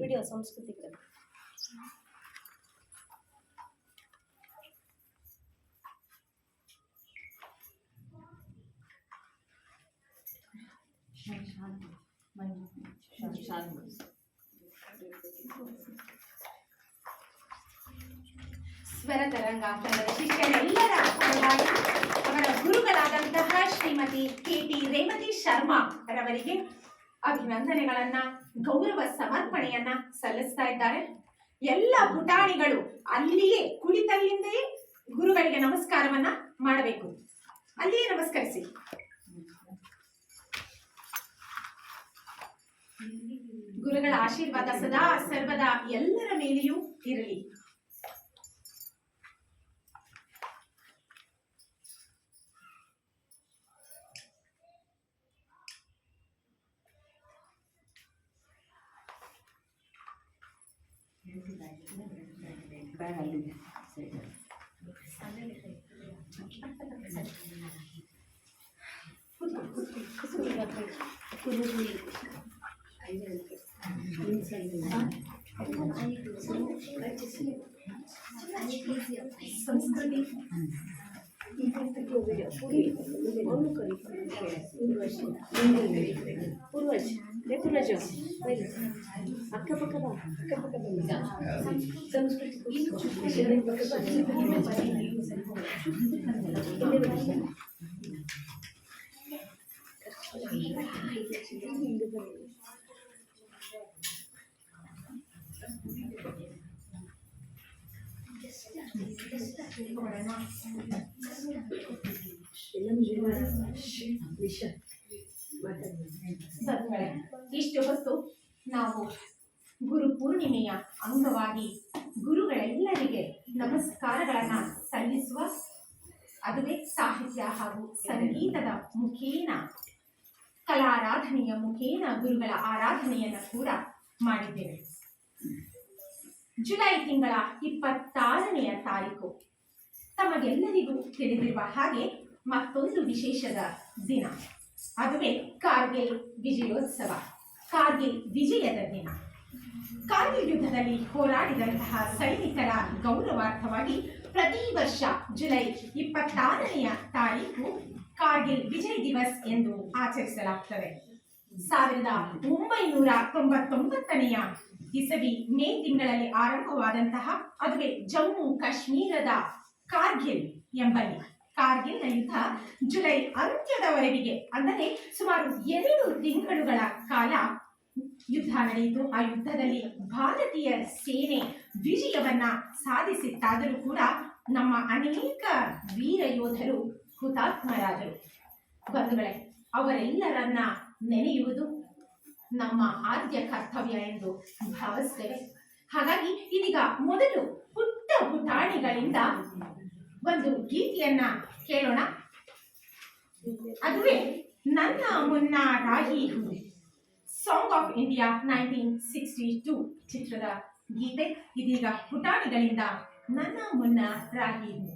ವಿಡಿಯೋ ಸಂಸ್ಕೃತಿ ಸ್ವರ ತರಂಗ ತಂಡದ ಶಿಷ್ಯರೆಲ್ಲರ ಪರವಾಗಿ ಅವರ ಗುರುಗಳಾದಂತಹ ಶ್ರೀಮತಿ ಕೆ.ಟಿ. ರೇವತಿ ಶರ್ಮಾ ರವರಿಗೆ ಅಭಿನಂದನೆಗಳನ್ನ, ಗೌರವ ಸಮರ್ಪಣೆಯನ್ನ ಸಲ್ಲಿಸ್ತಾ ಇದ್ದಾರೆ. ಎಲ್ಲ ಪುಟಾಣಿಗಳು ಅಲ್ಲಿಯೇ ಕುಳಿತಲ್ಲಿಂದಲೇ ಗುರುಗಳಿಗೆ ನಮಸ್ಕಾರವನ್ನ ಮಾಡಬೇಕು. ಅಲ್ಲಿಯೇ ನಮಸ್ಕರಿಸಿ. ಗುರುಗಳ ಆಶೀರ್ವಾದ ಸದಾ ಸರ್ವದಾ ಎಲ್ಲರ ಮೇಲೆಯೂ ಇರಲಿ. ಸಂಸ್ಕೃತಿ ಇಷ್ಟು ಹೊತ್ತು ನಾವು ಗುರು ಪೂರ್ಣಿಮೆಯ ಅಂಗವಾಗಿ ಗುರುಗಳೆಲ್ಲರಿಗೆ ನಮಸ್ಕಾರಗಳನ್ನ ಸಲ್ಲಿಸುವ, ಅದುವೇ ಸಾಹಿತ್ಯ ಹಾಗೂ ಸಂಗೀತದ ಮುಖೇನ, ಕಲಾರಾಧನೆಯ ಮುಖೇನ ಗುರುಗಳ ಆರಾಧನೆಯನ್ನ ಕೂಡ ಮಾಡಿದ್ದೇವೆ. ಜುಲೈ ತಿಂಗಳ 26ನೇ ತಾರೀಕು ತಮಗೆಲ್ಲರಿಗೂ ತಿಳಿದಿರುವ ಹಾಗೆ ಮತ್ತೊಂದು ವಿಶೇಷದ ದಿನ, ಅದುವೇ ಕಾರ್ಗಿಲ್ ವಿಜಯೋತ್ಸವ, ಕಾರ್ಗಿಲ್ ವಿಜಯದ ದಿನ. ಕಾರ್ಗಿಲ್ ಯುದ್ಧದಲ್ಲಿ ಹೋರಾಡಿದಂತಹ ಸೈನಿಕರ ಗೌರವಾರ್ಥವಾಗಿ ಪ್ರತಿ ವರ್ಷ ಜುಲೈ 26ನೇ ತಾರೀಕು ಕಾರ್ಗಿಲ್ ವಿಜಯ್ ದಿವಸ್ ಎಂದು ಆಚರಿಸಲಾಗುತ್ತದೆ. 1999ನೇ ಇಸವಿ ಮೇ ತಿಂಗಳಲ್ಲಿ ಆರಂಭವಾದಂತಹ, ಅದುವೇ ಜಮ್ಮು ಕಾಶ್ಮೀರದ ಕಾರ್ಗಿಲ್ ಎಂಬಲ್ಲಿ ಕಾರ್ಗಿಲ್ನ ಯುದ್ಧ ಜುಲೈ ಅಂತ್ಯದವರೆಗೆ, ಅಂದರೆ ಸುಮಾರು 2 ತಿಂಗಳುಗಳ ಕಾಲ ಯುದ್ಧ ನಡೆಯಿತು. ಆ ಯುದ್ಧದಲ್ಲಿ ಭಾರತೀಯ ಸೇನೆ ವಿಜಯವನ್ನ ಸಾಧಿಸಿತ್ತಾದರೂ ಕೂಡ ನಮ್ಮ ಅನೇಕ ವೀರ ಯೋಧರು ಹುತಾತ್ಮರಾದರು. ಬಂಧುಗಳೇ, ಅವರೆಲ್ಲರನ್ನ ನೆನೆಯುವುದು ನಮ್ಮ ಆದ್ಯ ಕರ್ತವ್ಯ ಎಂದು ಭಾವಿಸ್ತೇವೆ. ಹಾಗಾಗಿ ಇದೀಗ ಮೊದಲು ಪುಟ್ಟ ಪುಟಾಣಿಗಳಿಂದ ಒಂದು ಗೀತೆಯನ್ನ ಕೇಳೋಣ. ಅದುವೇ ನನ್ನ ಮುನ್ನ ರಾಹಿ ಹೂ, ಸಾಂಗ್ ಆಫ್ ಇಂಡಿಯಾ 1962 ಚಿತ್ರದ ಗೀತೆ. ಇದೀಗ ಪುಟಾಣಿಗಳಿಂದ ನನ್ನ ಮುನ್ನ ರಾಹಿ ಹೂ.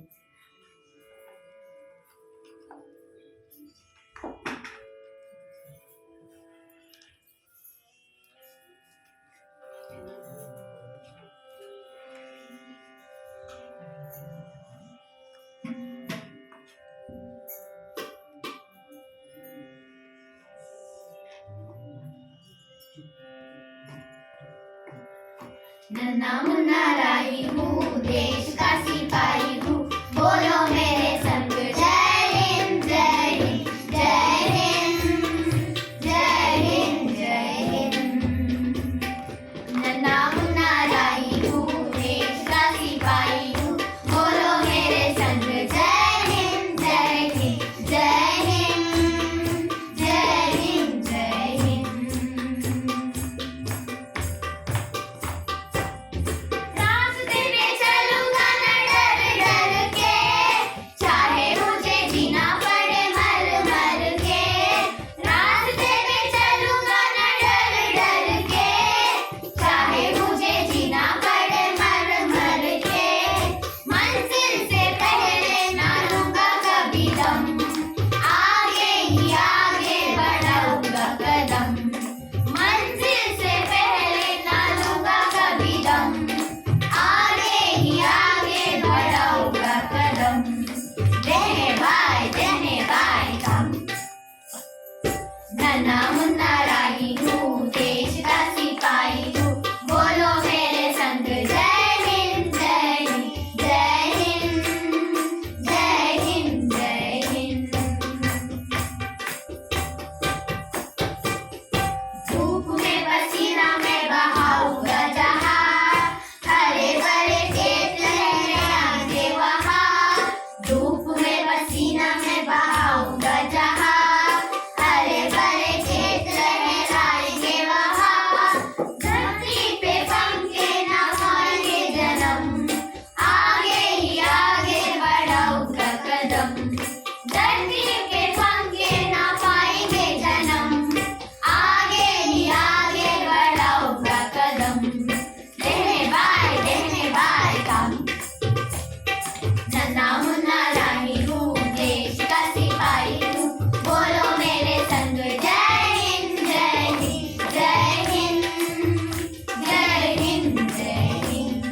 नन्ना मुन्ना राही हूँ, देश का सिपाही हूँ, बोलो मेरे संग जय हिंद जय हिंद जय हिंद जय हिंद जय हिंद। नन्ना मुन्ना राही हूँ, देश का सिपाही हूँ, बोलो मेरे संग जय हिंद जय हिंद जय हिंद जय हिंद जय हिंद। रास्ते में चलूंगा न डर डर के, चाहे मुझे जीना पड़े मर मर के। रास्ते में चलूंगा न डर डर के, चाहे मुझे जीना पड़े मर मर के। मंजिल से पहले ना लूंगा कभी दम, आगे ही आगे बढ़ाऊंगा कदम। मंजिल से पहले ना लूंगा कभी दम, आगे ही आगे बढ़ाऊंगा कदम। देने भाई कम। नन्ना मुन्ना राही हूँ, देश का सिपाही हूँ, बोलो मेरे संग जय हिंद जय हिंद जय हिंद जय हिंद जय हिंद। धूप में पसीना में बहाऊंगा जहाँ, हरे भरे खेत लहराएंगे वहाँ। धूप में पसीना में बहाऊंगा जहाँ, हरे भरे खेत लहराएंगे वहाँ। धरती पे पंखे न पाएंगे जन्म, आगे ही आगे बढ़ाऊंगा कदम। धरती पे पंखे न पाएंगे जन्म, आगे ही आगे बढ़ाऊंगा कदम। देने भाई कम। नन्ना मुन्ना राही हूँ, देश का सिपाही हूँ, बोलो मेरे संग जय हिंद जय हिंद जय हिंद जय हिंद जय हिंद।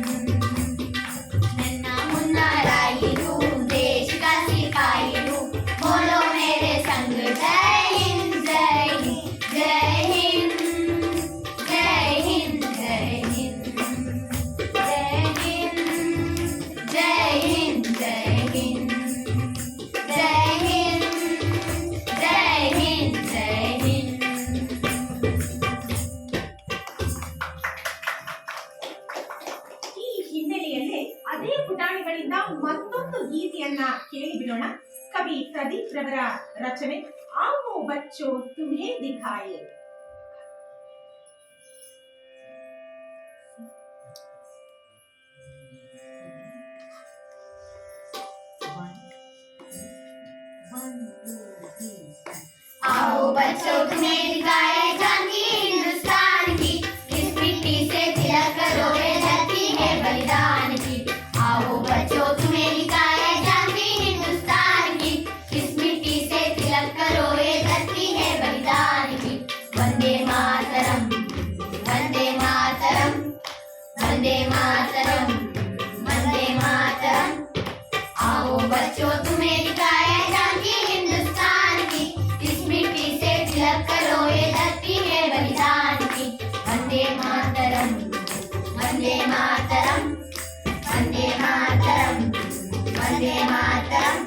नन्ना मुन्ना राही हूँ, देश का सिपाही हूँ, बोलो मेरे संग जय हिंद जय हिंद जय हिंद जय हिंद जय हिंद जय हिंद जय हिंद जय हिंद जय हिंद जय हिंद जय हिंद। ಈ ಹಿನ್ನೆಲೆಯಲ್ಲೇ ಅದೇ ಪುಟಾಣಿಗಳಿಂದ ಮತ್ತೊಂದು ಗೀತೆಯನ್ನ ಕೇಳಿ ಬಿಡೋಣ. ಕವಿ ಪ್ರದೀಪ್ ರವರ ರಚನೆ आओ बच्चों तुम्हें दिखाए. आओ बच्चों तुम्हें दिखाए झांकी हिंदुस्तान की, इस मिट्टी से तिलक करो ये धरती है बलिदान की। आओ बच्चों तुम्हें दिखाए झांकी हिंदुस्तान की, इस मिट्टी से तिलक करो ये धरती है बलिदान की। वंदे मातरम वंदे मातरम वंदे मातरम वंदे मातरम। आओ बच्चों तुम्हें दिखाए झांकी हिंदुस्तान की, इस मिट्टी से तिलक करो ये धरती है बलिदान की। वंदे मातरम वंदे मातरम वंदे मातरम वंदे मातरम।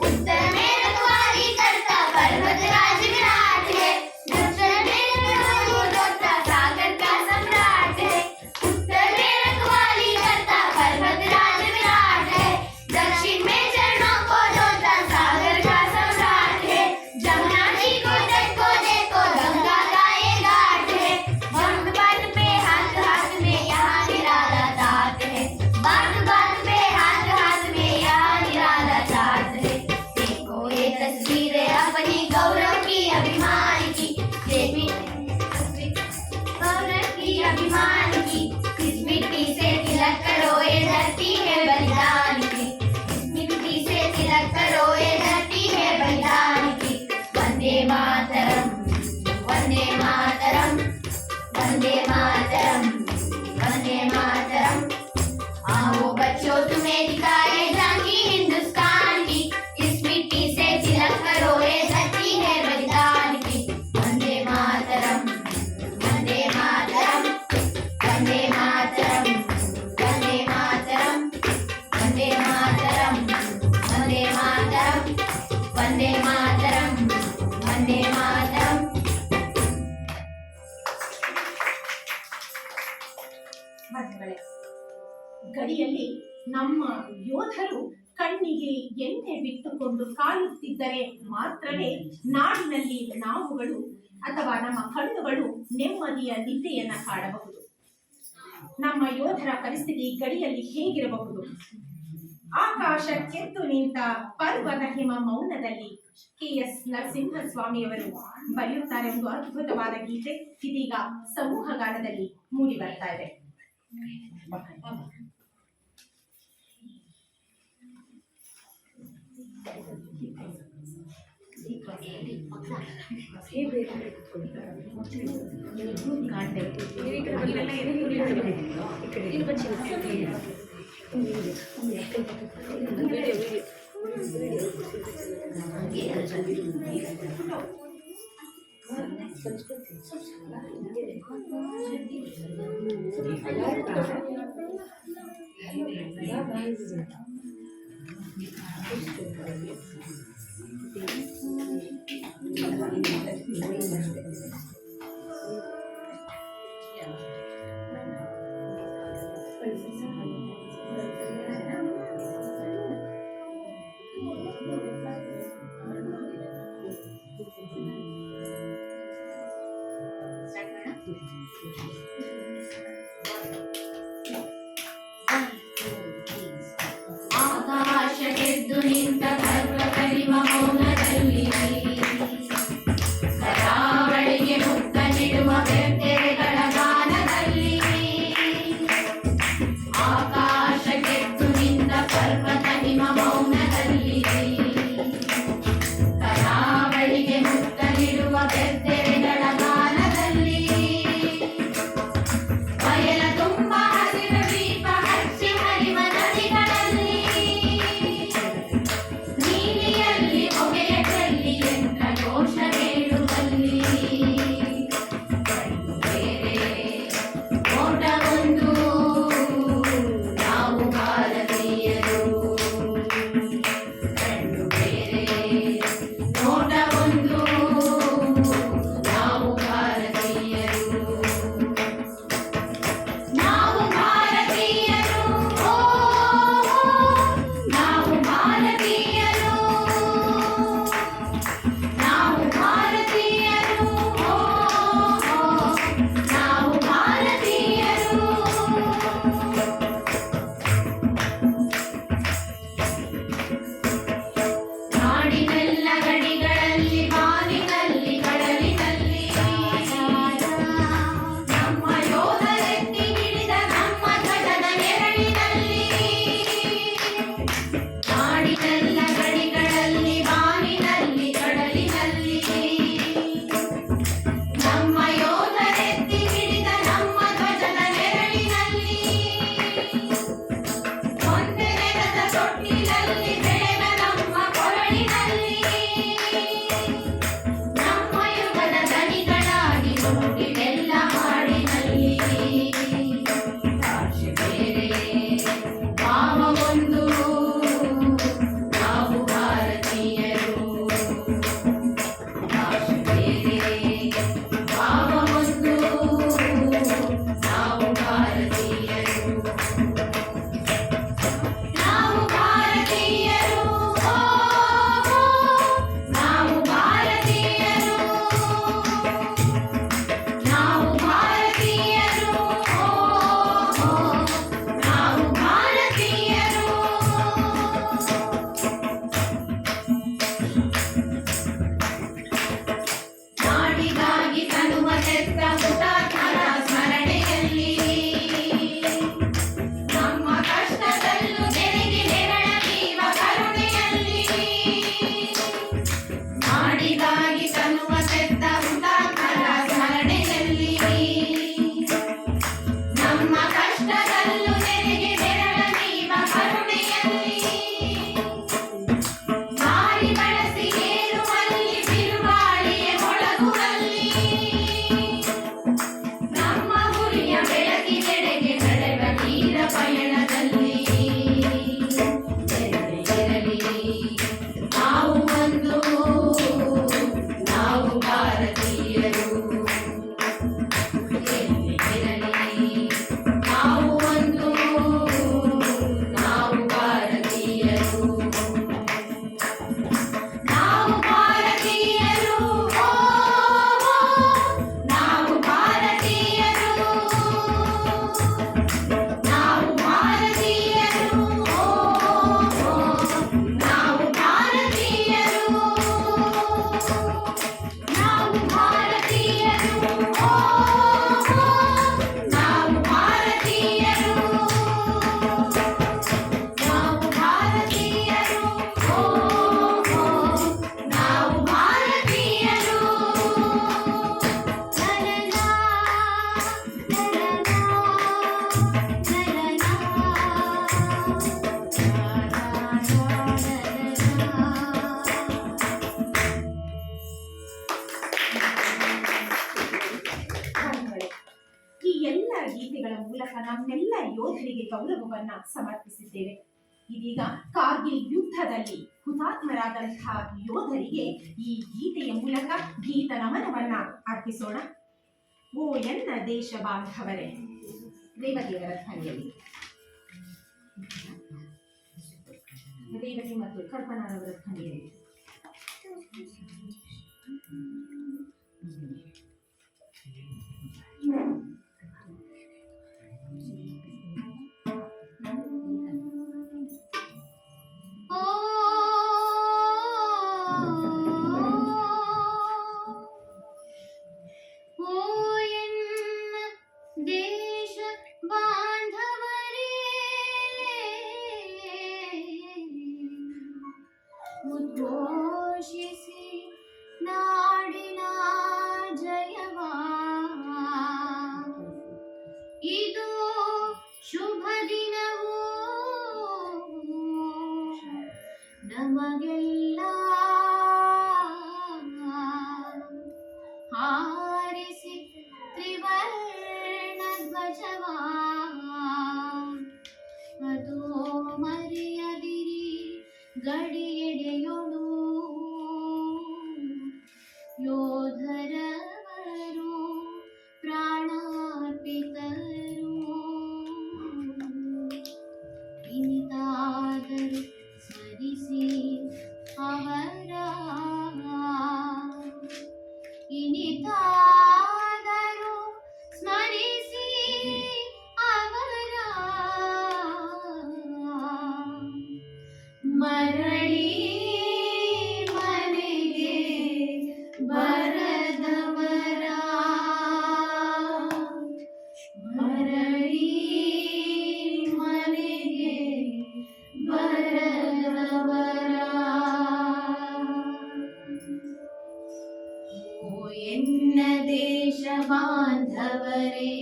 उत्तर में रखवाली करता पर्वतराज विराट है, दक्षिण में प्रभु जोता सागर का सम्राट है। उत्तर में रखवाली करता पर्वतराज विराट है, दक्षिण में चरणों को धोता सागर का सम्राट है। जमुना जी को देखो देखो गंगा का ಗಡಿಯಲ್ಲಿ ನಮ್ಮ ಯೋಧರು ಕಣ್ಣಿಗೆ ಎಣ್ಣೆ ಬಿಟ್ಟುಕೊಂಡು ಕಾಯುತ್ತಿದ್ದರೆ ಮಾತ್ರವೇ ನಾಡಿನಲ್ಲಿ ನಾವುಗಳು ಅಥವಾ ನಮ್ಮ ಕಣ್ಣುಗಳು ನೆಮ್ಮದಿಯ ನಿದ್ದೆಯನ್ನ ಕಾಣಬಹುದು. ನಮ್ಮ ಯೋಧರ ಪರಿಸ್ಥಿತಿ ಗಡಿಯಲ್ಲಿ ಹೇಗಿರಬಹುದು? ಆಕಾಶಕ್ಕೆದ್ದು ನಿಂತ ಪರ್ವತ ಹಿಮ ಮೌನದಲ್ಲಿ KS ನರಸಿಂಹಸ್ವಾಮಿಯವರು ಬರೆಯುತ್ತಾರೆ ಒಂದು ಅದ್ಭುತವಾದ ಗೀತೆ. ಇದೀಗ ಸಮೂಹ ಗಾನದಲ್ಲಿ ಮೂಡಿ ಬರ್ತಾ ಇದೆ. ಆಕಾಶಕ್ಕೆದ್ದು ನಿಂತ ಪರ್ವತ ಹಿಮ ಮೌನದಲ್ಲಿ ಕರಾವಳಿಗೆ ಗೌರವವನ್ನ ಸಮರ್ಪಿಸಿದ್ದೇವೆ. ಇದೀಗ ಕಾರ್ಗಿಲ್ ಯುದ್ಧದಲ್ಲಿ ಹುತಾತ್ಮರಾದಂತಹ ಯೋಧರಿಗೆ ಈ ಗೀತೆಯ ಮೂಲಕ ಗೀತ ನಮನವನ್ನ ಅರ್ಪಿಸೋಣ. ಓ ಎನ್ನ ದೇಶ ಬಾಂಧವರೇ, ರೇವತಿಯವರ ಧ್ವನಿಯಲ್ಲಿ ರೇವತಿ ಮತ್ತು ಕಲ್ಪನಾರವರ ಧ್ವನಿಯಲ್ಲಿ. ಉದ್ಘೋಷಿಸಿ ನಾಡಿನ ಜಯವಾ, ಇದು ಶುಭ ದಿನವೂ ನಮಗೆಲ್ಲ. ಹಾರಿಸಿ ತ್ರಿವರ್ಣ ಧ್ವಜವಾ, ಅದು ಮರೆಯದಿರಿ ಗಡಿಯೆಡೆಯೊಳು ಯೋಧರವರು ಪ್ರಾಣಾರ್ಪಿತರು. ಇನಿತಾದರೂ ಸ್ಮರಿಸಿ ಅವರ, ಇನಿತಾದರೂ ಸ್ಮರಿಸಿ ಅವರ, ಮರಳಿ ಮನೆಗೆ ಬರದವರ, ಮರಳಿ ಮನೆಗೆ ಬರದವರ. ಓ ಎನ್ನ ದೇಶ ಬಾಂಧವರೇ,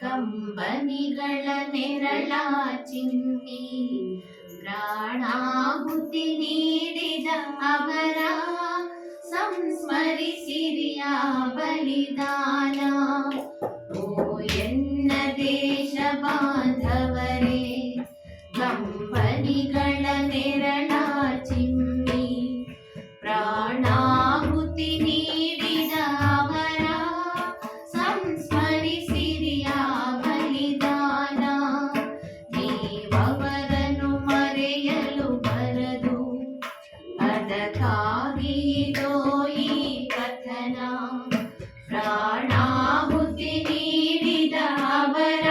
ಕಂಬನಿಗಳ ನೆರಳ ಚಿಮ್ಮಿ ಪ್ರಾಣಾಹುತಿ ನೀಡಿದ ಅವರ ಸಂಸ್ಮರಿಸಿರಿಯ ಬಲಿದಾನ. ಓ ಎನ್ನ ದೇಶ ಬಾಂಧವರೇ, ಕಂಬನಿಗಳ ನೆರಳ ಚಿಮ್ಮಿ ಪ್ರಾಣಾಹುತಿ ನೀಡಿದ ಅವರ ಸಂಸ್ಮರಿಸಿರಿಯ ಬಲಿದಾನ. ನೀವವರನ್ನು ಮರೆಯಲು ಬರದು, ಅದಕ್ಕಾಗಿಯೋ ಈ ಕಥನ. ಪ್ರಾಣಾಹುತಿ ನೀಡಿದ ಅವರ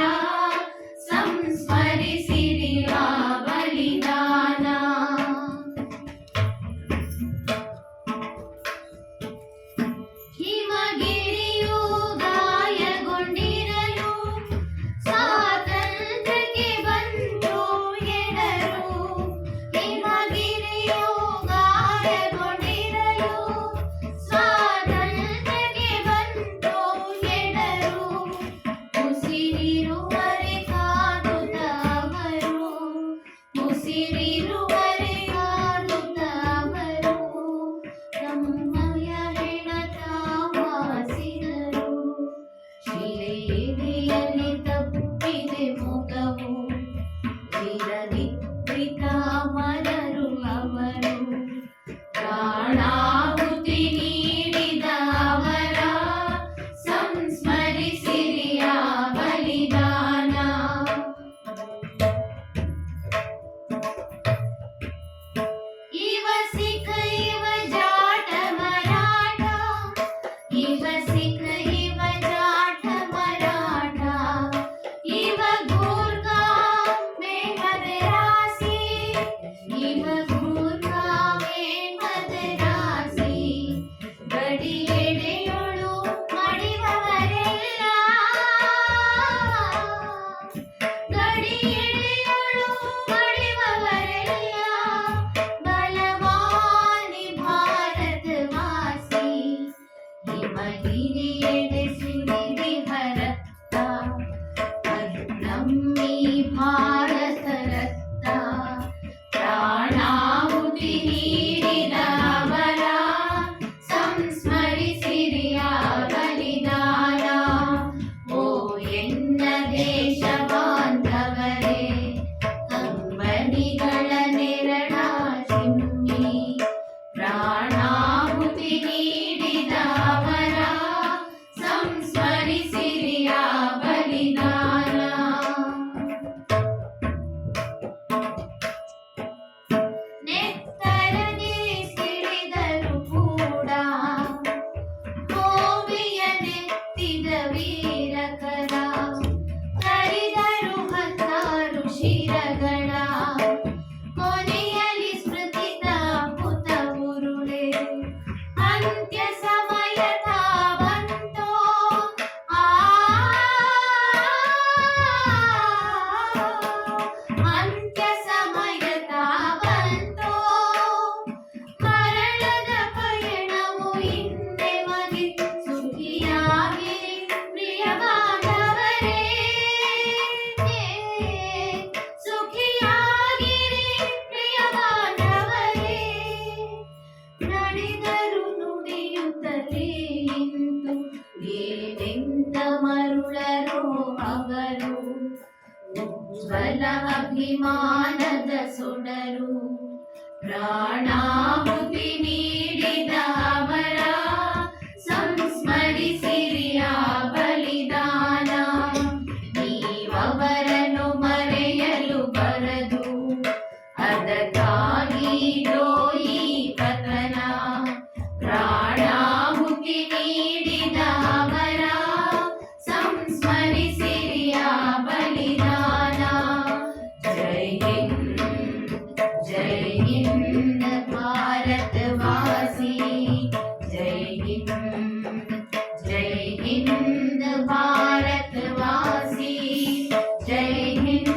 ರುಚಿರಗಳ ಕೊನೆಯಲ್ಲಿ ಸ್ಮೃತಿತ ಪುತ ಉರುಳೆ ಅಂತ್ಯ ಸಮಯದ ಬಂತೋ ಆ ಅಂತ್ಯ ಸಮಯದ ಬಂತೋ ಮರಣದ ಪಯಣವು ಹಿಂದೆ ಮಗೆ ಸುಖಿಯಾಗಿ ಪ್ರಿಯ ಬಾಂಧವರೇ ಸುಖಿಯಾಗಿರಿ ಪ್ರಿಯ ಬಾಂಧವರೇ ನಡೆದರು ನುಡಿಯುತ್ತಲೇ ಇಂದು ಏನೆಂದ ಮರುಳರೋ ಅವರು ಉಜ್ವಲ ಅಭಿಮಾನದ ಸುಡರು ಪ್ರಾಣಾಹುತಿ ನೀಡಿದ ಅವರ ಸಂಸ್ಮರಿಸಿರಿಯ ಬಲಿದಾನ ನೀವವರನ್ನು ಮರೆಯಲು ಬರದು ಅದಕ್ಕಾಗಿ ಈ ಪತನ ಪ್ರಾಣಾಹುತಿ ನೀಡಿದ ಅವರ ಸಂಸ್ಮರಿಸಿರಿಯ ಬಲಿದಾನ ಜೈ ಹಿಂದ್ ಭಾರತವಾಸಿ ಜೈ ಹಿಂದ್ ಭಾರತವಾಸಿ ಜೈ ಹಿಂದ್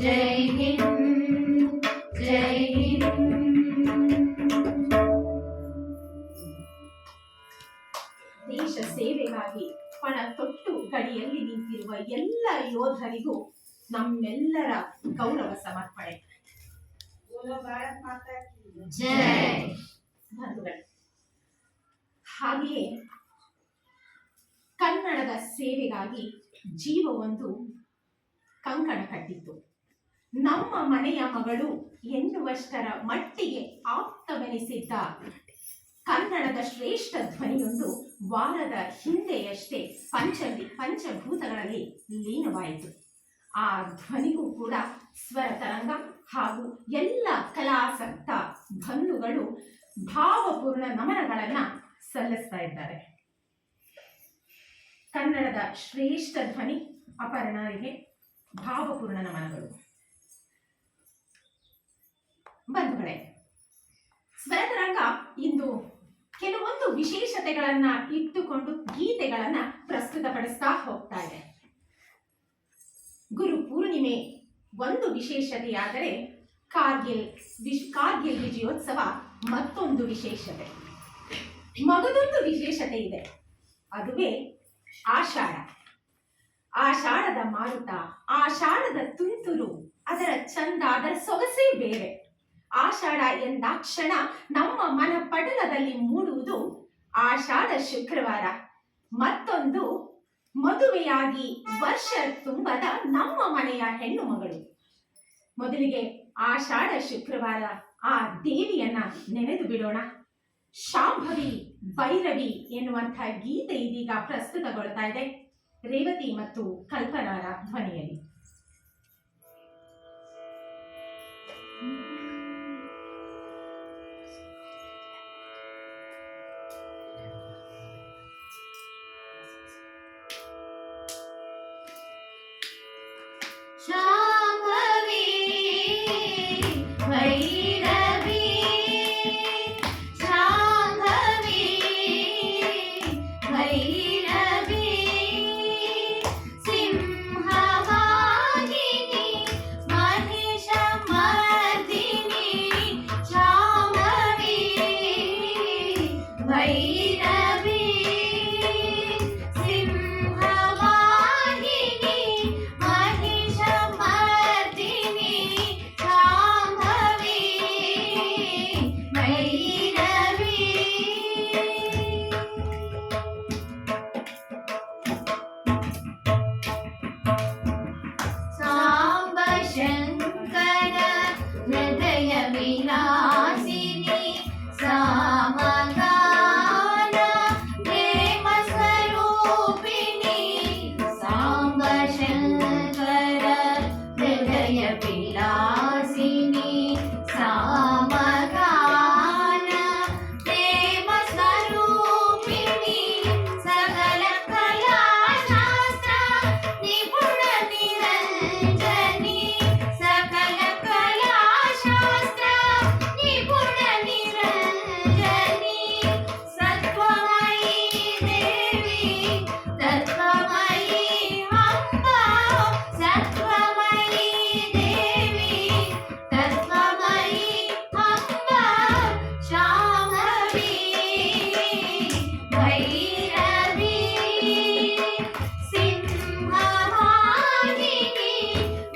ಜೈ ಹಿಂದ್ ಜೈ ಹಿಂದ್ ದೇಶ ಸೇವೆಗಾಗಿ ಪಣ ತೊಟ್ಟು ಗಡಿಯಲ್ಲಿ ನಿಂತಿರುವ ಎಲ್ಲ ಯೋಧರಿಗೂ ನಮ್ಮೆಲ್ಲರ ಗೌರವ ಸಮರ್ಪಣೆ. ಜೈ ಬಂಧುಗಳೇ, ಹಾಗೆಯೇ ಕನ್ನಡದ ಸೇವೆಗಾಗಿ ಜೀವವೊಂದು ಕಂಕಣ ಕಟ್ಟಿತ್ತು. ನಮ್ಮ ಮನೆಯ ಮಗಳು ಎನ್ನುವಷ್ಟರ ಮಟ್ಟಿಗೆ ಆಪ್ತವೆನಿಸಿದ್ದ ಕನ್ನಡದ ಶ್ರೇಷ್ಠ ಧ್ವನಿಯೊಂದು ವಾರದ ಹಿಂದೆಯಷ್ಟೇ ಪಂಚಭೂತಗಳಲ್ಲಿ ಲೀನವಾಯಿತು. ಆ ಧ್ವನಿಗೂ ಕೂಡ ಸ್ವರ ತರಂಗ ಹಾಗೂ ಎಲ್ಲ ಕಲಾಸಕ್ತ ಬಂಧುಗಳು ಭಾವಪೂರ್ಣ ನಮನಗಳನ್ನ ಸಲ್ಲಿಸ್ತಾ ಇದ್ದಾರೆ. ಕನ್ನಡದ ಶ್ರೇಷ್ಠ ಧ್ವನಿ ಅಪರ್ಣರಿಗೆ ಭಾವಪೂರ್ಣ ನಮನಗಳು. ಬಂಧುಗಳೇ, ಸ್ವರತರಂಗ ಇಂದು ಕೆಲವೊಂದು ವಿಶೇಷತೆಗಳನ್ನ ಇಟ್ಟುಕೊಂಡು ಗೀತೆಗಳನ್ನ ಪ್ರಸ್ತುತಪಡಿಸ್ತಾ ಹೋಗ್ತಾ ಇದೆ. ಗುರು ಪೂರ್ಣಿಮೆ ಒಂದು ವಿಶೇಷತೆಯಾದರೆ ಕಾರ್ಗಿಲ್ ವಿಜಯೋತ್ಸವ ಮತ್ತೊಂದು ವಿಶೇಷತೆ. ಮಗದೊಂದು ವಿಶೇಷತೆ ಇದೆ, ಅದುವೇ ಆಷಾಢ. ಆಷಾಢದ ಮಾರುತ, ಆಷಾಢದ ತುಂತುರು, ಅದರ ಚಂದ, ಅದರ ಸೊಗಸೇ ಬೇರೆ. ಆಷಾಢ ಎಂದಾಕ್ಷಣ ನಮ್ಮ ಮನ ಪಟಲದಲ್ಲಿ ಮೂಡುವುದು ಆಷಾಢ ಶುಕ್ರವಾರ. ಮತ್ತೊಂದು ಮದುವೆಯಾಗಿ ವರ್ಷ ತುಂಬದ ನಮ್ಮ ಮನೆಯ ಹೆಣ್ಣು ಮಗಳು. ಮೊದಲಿಗೆ ಆಷಾಢ ಶುಕ್ರವಾರ ಆ ದೇವಿಯನ್ನ ನೆನೆದು ಬಿಡೋಣ. ಶಾಂಭವಿ ಭೈರವಿ ಎನ್ನುವಂಥ ಗೀತೆ ಇದೀಗ ಪ್ರಸ್ತುತಗೊಳ್ತಾ ಇದೆ, ರೇವತಿ ಮತ್ತು ಕಲ್ಪನಾರ ಧ್ವನಿಯಲ್ಲಿ. ಶಾಂಭವಿ ಭೈರವಿ ಶಾಂಭವಿ ಭೈರವಿ ಸಿಂಹವಾಹಿನಿ ಮಹಿಷಮರ್ದಿನಿ ಶಾಂಭವಿ ಭೈರವಿ ಸಿಂಹವಾಹಿನಿ ಮಹಿಷಮರ್ದಿನಿ ಶಾಂಭವಿ ಭೈರವಿ ಸಾಂಬ ಶಂಕರ ಹೃದಯ ವಿಲಾಸಿನಿ ಸಾಮಗಾನ ಪ್ರೇಮ ಸ್ವರೂಪಿಣಿ ಸಾಂಬ ಶಂಕರ ಹೃದಯ ವಿಲಾಸಿನಿ ಸಾಮಗಾನ ಪ್ರೇಮ ಸ್ವರೂಪಿಣಿ ಸಕಲ ಕಲಾಶಾಸ್ತ್ರ ನಿಪುಣ ನಿರಂಜನಿ देवी तत्त्वमयी अम्बा शाम्भवी भैरवी सिंहवाहिनी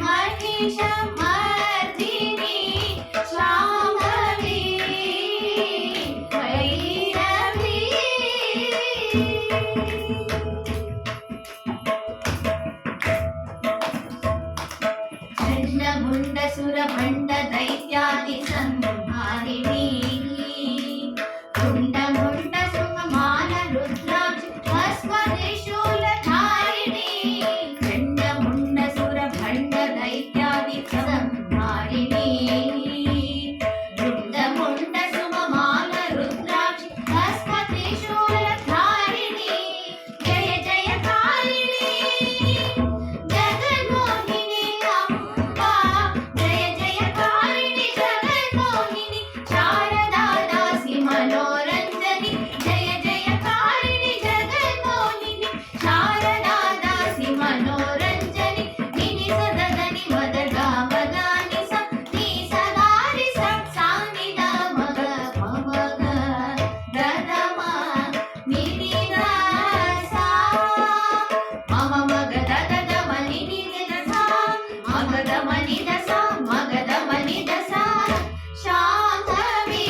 महिषमर्दिनी शाम्भवी भैरवी चण्डमुण्डसुरभण्ड दैत्यादि संहारिणी कुण्डमुण्ड सुममान रुद्राक्ष भस्मत्रिशूलधारिणी चण्डमुण्डसुरभण्ड दैत्यादि संहारिणी कुण्डमुण्ड सुममान रुद्राक्ष भस्मत्रिशूलधारिणी जय जयकारिणी जगन्मोहिनी अम्बा जय जयकारिणी जगन्मोहिनी शारदा दासी मनोरञ्जनी जय जयकारिणी जगन्मोहिनी शारदा दासी मनोरञ्जनी निनि सदगनि मदगा मगानि स नि सदारि स सानि द मग मग ददम निनि द सा मम मग दद मनि नि द सा मग द मनि द सा मग द मनि द सा शाम्भवी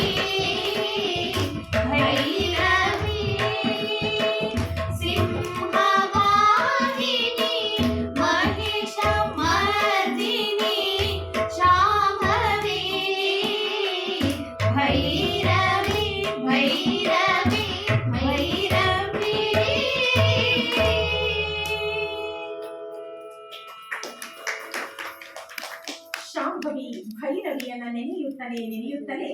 भैरवी सिंहवाहिनी महिषमर्दिनी शाम्भवी भैरवी भैरवी भैरवी ಶಾಂಭವಿ ಭೈರವಿಯನ್ನ ನೆನೆಯುತ್ತಲೇ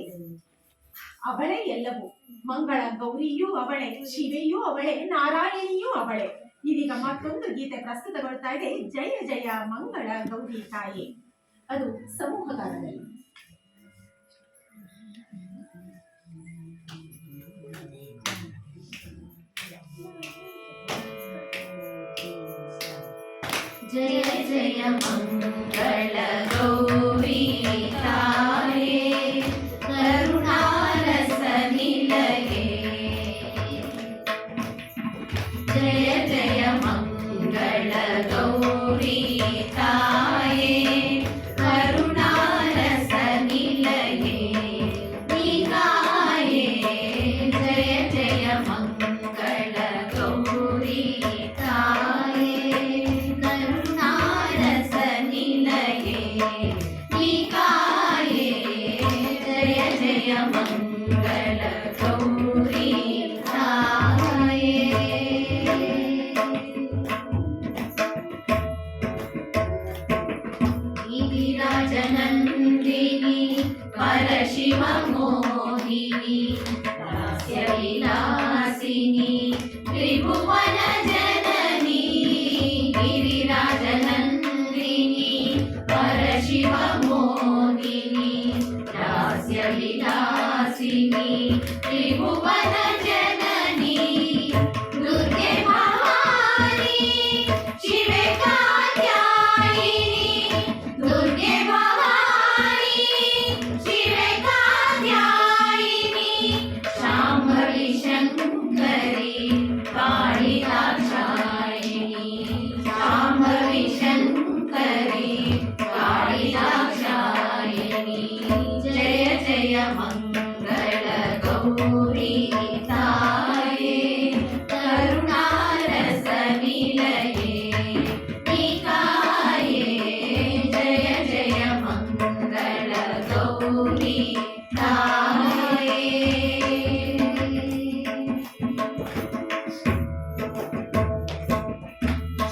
ಅವಳೇ ಎಲ್ಲವೂ. ಮಂಗಳ ಗೌರಿಯೂ ಅವಳೇ, ಶಿವೆಯೂ ಅವಳೇ, ನಾರಾಯಣಿಯೂ ಅವಳೇ. ಇದೀಗ ಮತ್ತೊಂದು ಗೀತೆ ಪ್ರಸ್ತುತಗೊಳ್ತಾ ಇದೆ, ಜಯ ಜಯ ಮಂಗಳ ಗೌರಿ ತಾಯಿ. ಅದು ಸಮೂಹಗಾನದಲ್ಲಿ. जय जय मंगल गौरी ताये करुणारस निलये जय जय मंगल गौरी ताये करुणारस निलये निगाये जय जय मंगल गौरी ताये करुणारस निलये निकाये जय जय मंगल गौरी ताये गिरिराजनन्दिनी परशिव मोहिनी दास्यविलासिनी त्रिभुवन जननी गिरिराजनन्दिनी परशिव मोहिनी दास्यविलासिनी त्रिभुवन जननी दुर्गे भवानी शिवे कात्यायिनी दुर्गे भवानी शिवे कात्यायिनी शाम्भवी शङ्करी काळी दाक्षायिणी शाम्भवी शङ्करी काळी दाक्षायिणी जय जय मंगल गौरी ताये करुणारस निलये निकाये जय जय मंगल गौरी ताये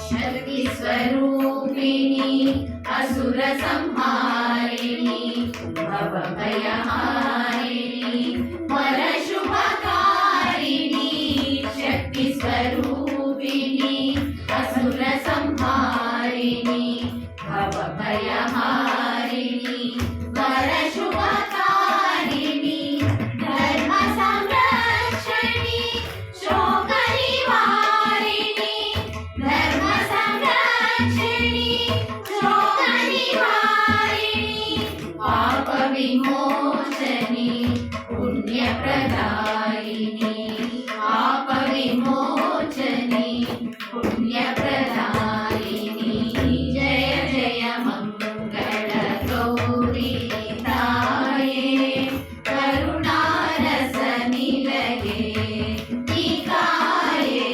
शक्ति स्वरूपिणी असुर संहारिणी भवभयहारिणी परशुभकारिणी शक्ति स्वरूपिणी असुर संहारिणी भवभयहारिणी परशुभकारिणी धर्म संरक्षणी शोक निवारिणी धर्म संरक्षणी शोक निवारिणी विमोचनी पुण्यप्रदायिनी पापविमोचनी पुण्यप्रदायिनी जय जय मंगल गौरी ताये करुणारस निलये टीकाये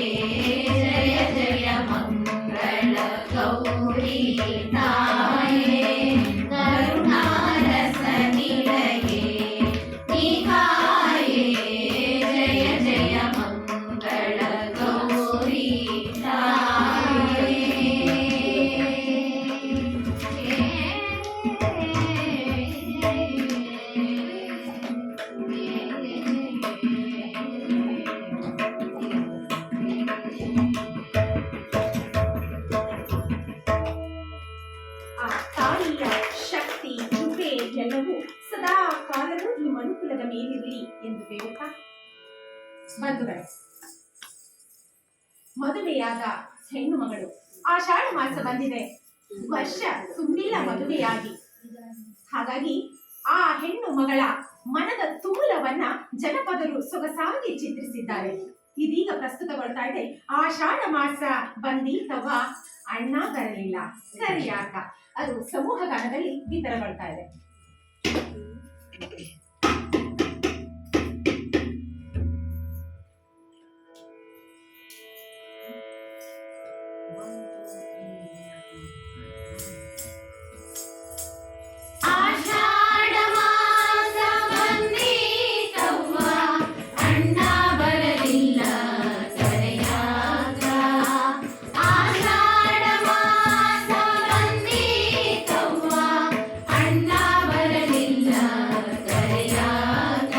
जय जय मंगल गौरी ताये करुणारस निलये टीकाये जय जय मंगल गौरी ಆ ತಾಯಿಯ ಶಕ್ತಿ ಕೃಪೆ ಎಲ್ಲವೂ ಸದಾ ಕಾಲವೂ ಈ ಮನುಕುಲದ ಮೇಲಿರಲಿ ಎಂದು ಹೇಳುತ್ತಾ ಬಂಧುಗಳೇ, ಮದುವೆಯಾದ ಹೆಣ್ಣು ಮಗಳು ಆಷಾಢ ಮಾಸ ಬಂದಿದೆ, ವರ್ಷ ತುಂಬಿಲ್ಲ ಮದುವೆಯಾಗಿ. ಹಾಗಾಗಿ ಆ ಹೆಣ್ಣು ಮಗಳ ಮನದ ತುಮುಲವನ್ನ ಜನಪದರು ಸೊಗಸಾಗಿ ಚಿತ್ರಿಸಿದ್ದಾರೆ. ಇದೀಗ ಪ್ರಸ್ತುತಗೊಳ್ತಾ ಇದೆ ಆಷಾಢ ಮಾಸ ಬಂದೀತವ ಅಣ್ಣ ಬರಲಿಲ್ಲ ಕರಿಯಾಕ. ಅದು ಸಮೂಹ ಗಾನದಲ್ಲಿ ಬಿತ್ತರಗೊಳ್ತಾ ಇದೆ. आषाढ मास ಬಂದೀತವ್ವ ಅಣ್ಣ ಬರಲಿಲ್ಲ ಕರೆಯಾಗ ಆಷಾಢ ಮಾಸ ಬಂದೀತವ್ವ ಅಣ್ಣ ಬರಲಿಲ್ಲ ಕರೆಯಾಗ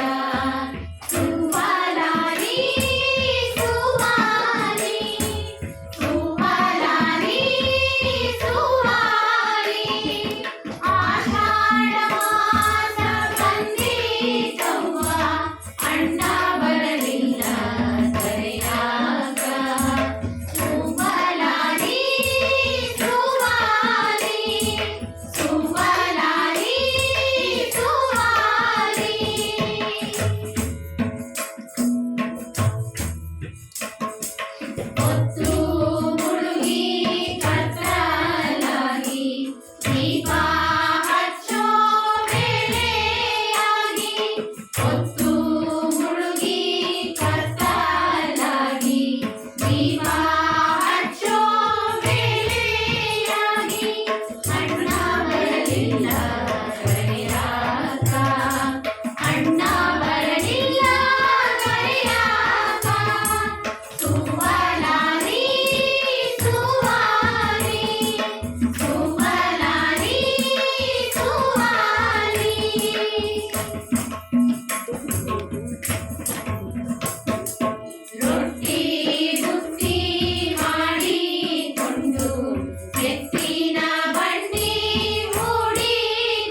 ಸುವಾಲಾರಿ ಸುವಾರಿ ಸುವಾಲಾರಿ ಸುವಾರಿ ಆಷಾಢ ಮಾಸ ಬಂದೀತವ್ವ ಅಣ್ಣ ಬರಲಿಲ್ಲ ಕರೆಯಾಗ ಸುವಾಲಾರಿ ಸುವಾರಿ ಸುವಾಲಾರಿ ಸುವಾರಿ ಹೊತ್ತು ಮುಳುಗಿ ಕತ್ತಲಾಗಿ ದೀಪ ಹಚ್ಚೋ ವೇಳೆಯಾಗಿ ಹೊತ್ತು ಮುಳುಗಿ ಕತ್ತಲಾಗಿ ದೀಪ ಹಚ್ಚೋ ವೇಳೆಯಾಗಿ ಅಣ್ಣ ಬರಲಿಲ್ಲ ಕರೆಯಾಗ ಅಣ್ಣ ಬರಲಿಲ್ಲ ಕರೆಯಾಗ ಸುವಾಲಾರಿ ಸುವಾರಿ ಸುವಾಲಾರಿ ಸುವಾರಿ ರೊಟ್ಟಿ ಬುತ್ತಿ ಮಾಡಿಕೊಂಡು ಎತ್ತಿನ ಬಂಡಿ ಹೂಡಿಕೊಂಡು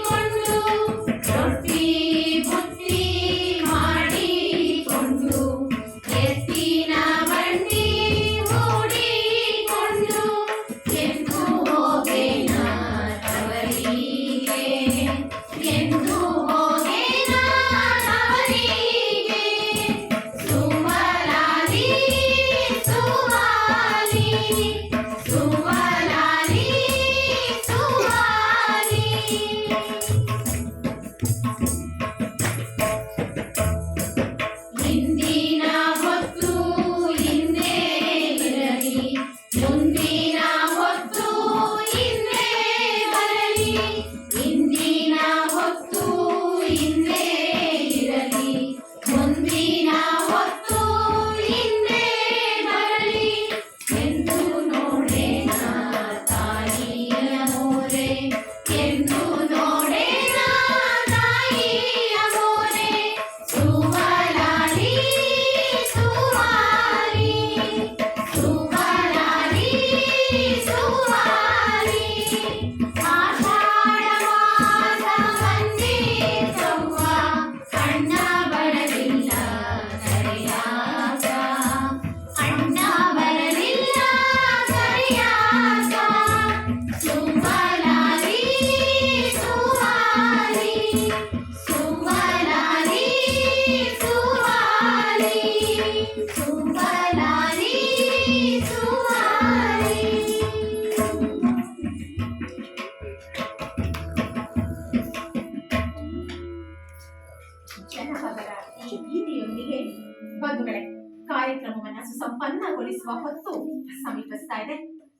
ಸುಸಂಪನ್ನಗೊಳಿಸುವ ಹೊತ್ತು ಸಮೀಪಿಸ್ತಾ ಇದೆ.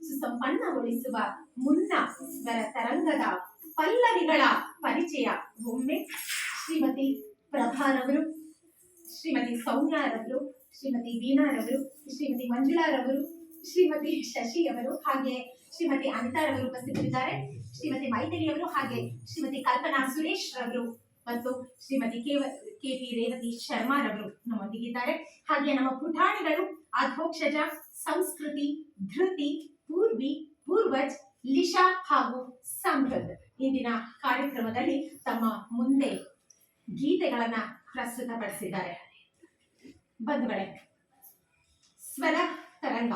ಸುಸಂಪನ್ನಗೊಳಿಸುವ ಮುನ್ನ ಸ್ವರ ತರಂಗದ ಪಲ್ಲವಿಗಳ ಪರಿಚಯ ಒಮ್ಮೆ ಶ್ರೀಮತಿ ಪ್ರಭಾರವರು, ಶ್ರೀಮತಿ ಸೌಮ್ಯಾರವರು, ಶ್ರೀಮತಿ ವೀಣಾರವರು, ಶ್ರೀಮತಿ ಮಂಜುಳಾರವರು, ಶ್ರೀಮತಿ ಶಶಿಯವರು, ಹಾಗೆ ಶ್ರೀಮತಿ ಅನಿತಾರವರು ಉಪಸ್ಥಿತರಿದ್ದಾರೆ. ಶ್ರೀಮತಿ ಮೈಥಿಲಿಯವರು, ಹಾಗೆ ಶ್ರೀಮತಿ ಕಲ್ಪನಾ ಸುರೇಶ್ ರವರು ಮತ್ತು ಶ್ರೀಮತಿ KP ರೇವತಿ ಶರ್ಮಾರವರು ನಮ್ಮೊಂದಿಗಿದ್ದಾರೆ. ಹಾಗೆ ನಮ್ಮ ಪುಟಾಣಿಗಳು ಅಧೋಕ್ಷಜ, ಸಂಸ್ಕೃತಿ, ಧೃತಿ, ಪೂರ್ವಿ, ಪೂರ್ವಜ್, ಲಿಶಾ ಹಾಗೂ ಸಮೃದ್ಧ ಇಂದಿನ ಕಾರ್ಯಕ್ರಮದಲ್ಲಿ ತಮ್ಮ ಮುಂದೆ ಗೀತೆಗಳನ್ನ ಪ್ರಸ್ತುತಪಡಿಸಿದ್ದಾರೆ. ಬಂಧುಗಳೇ, ಸ್ವರ ತರಂಗ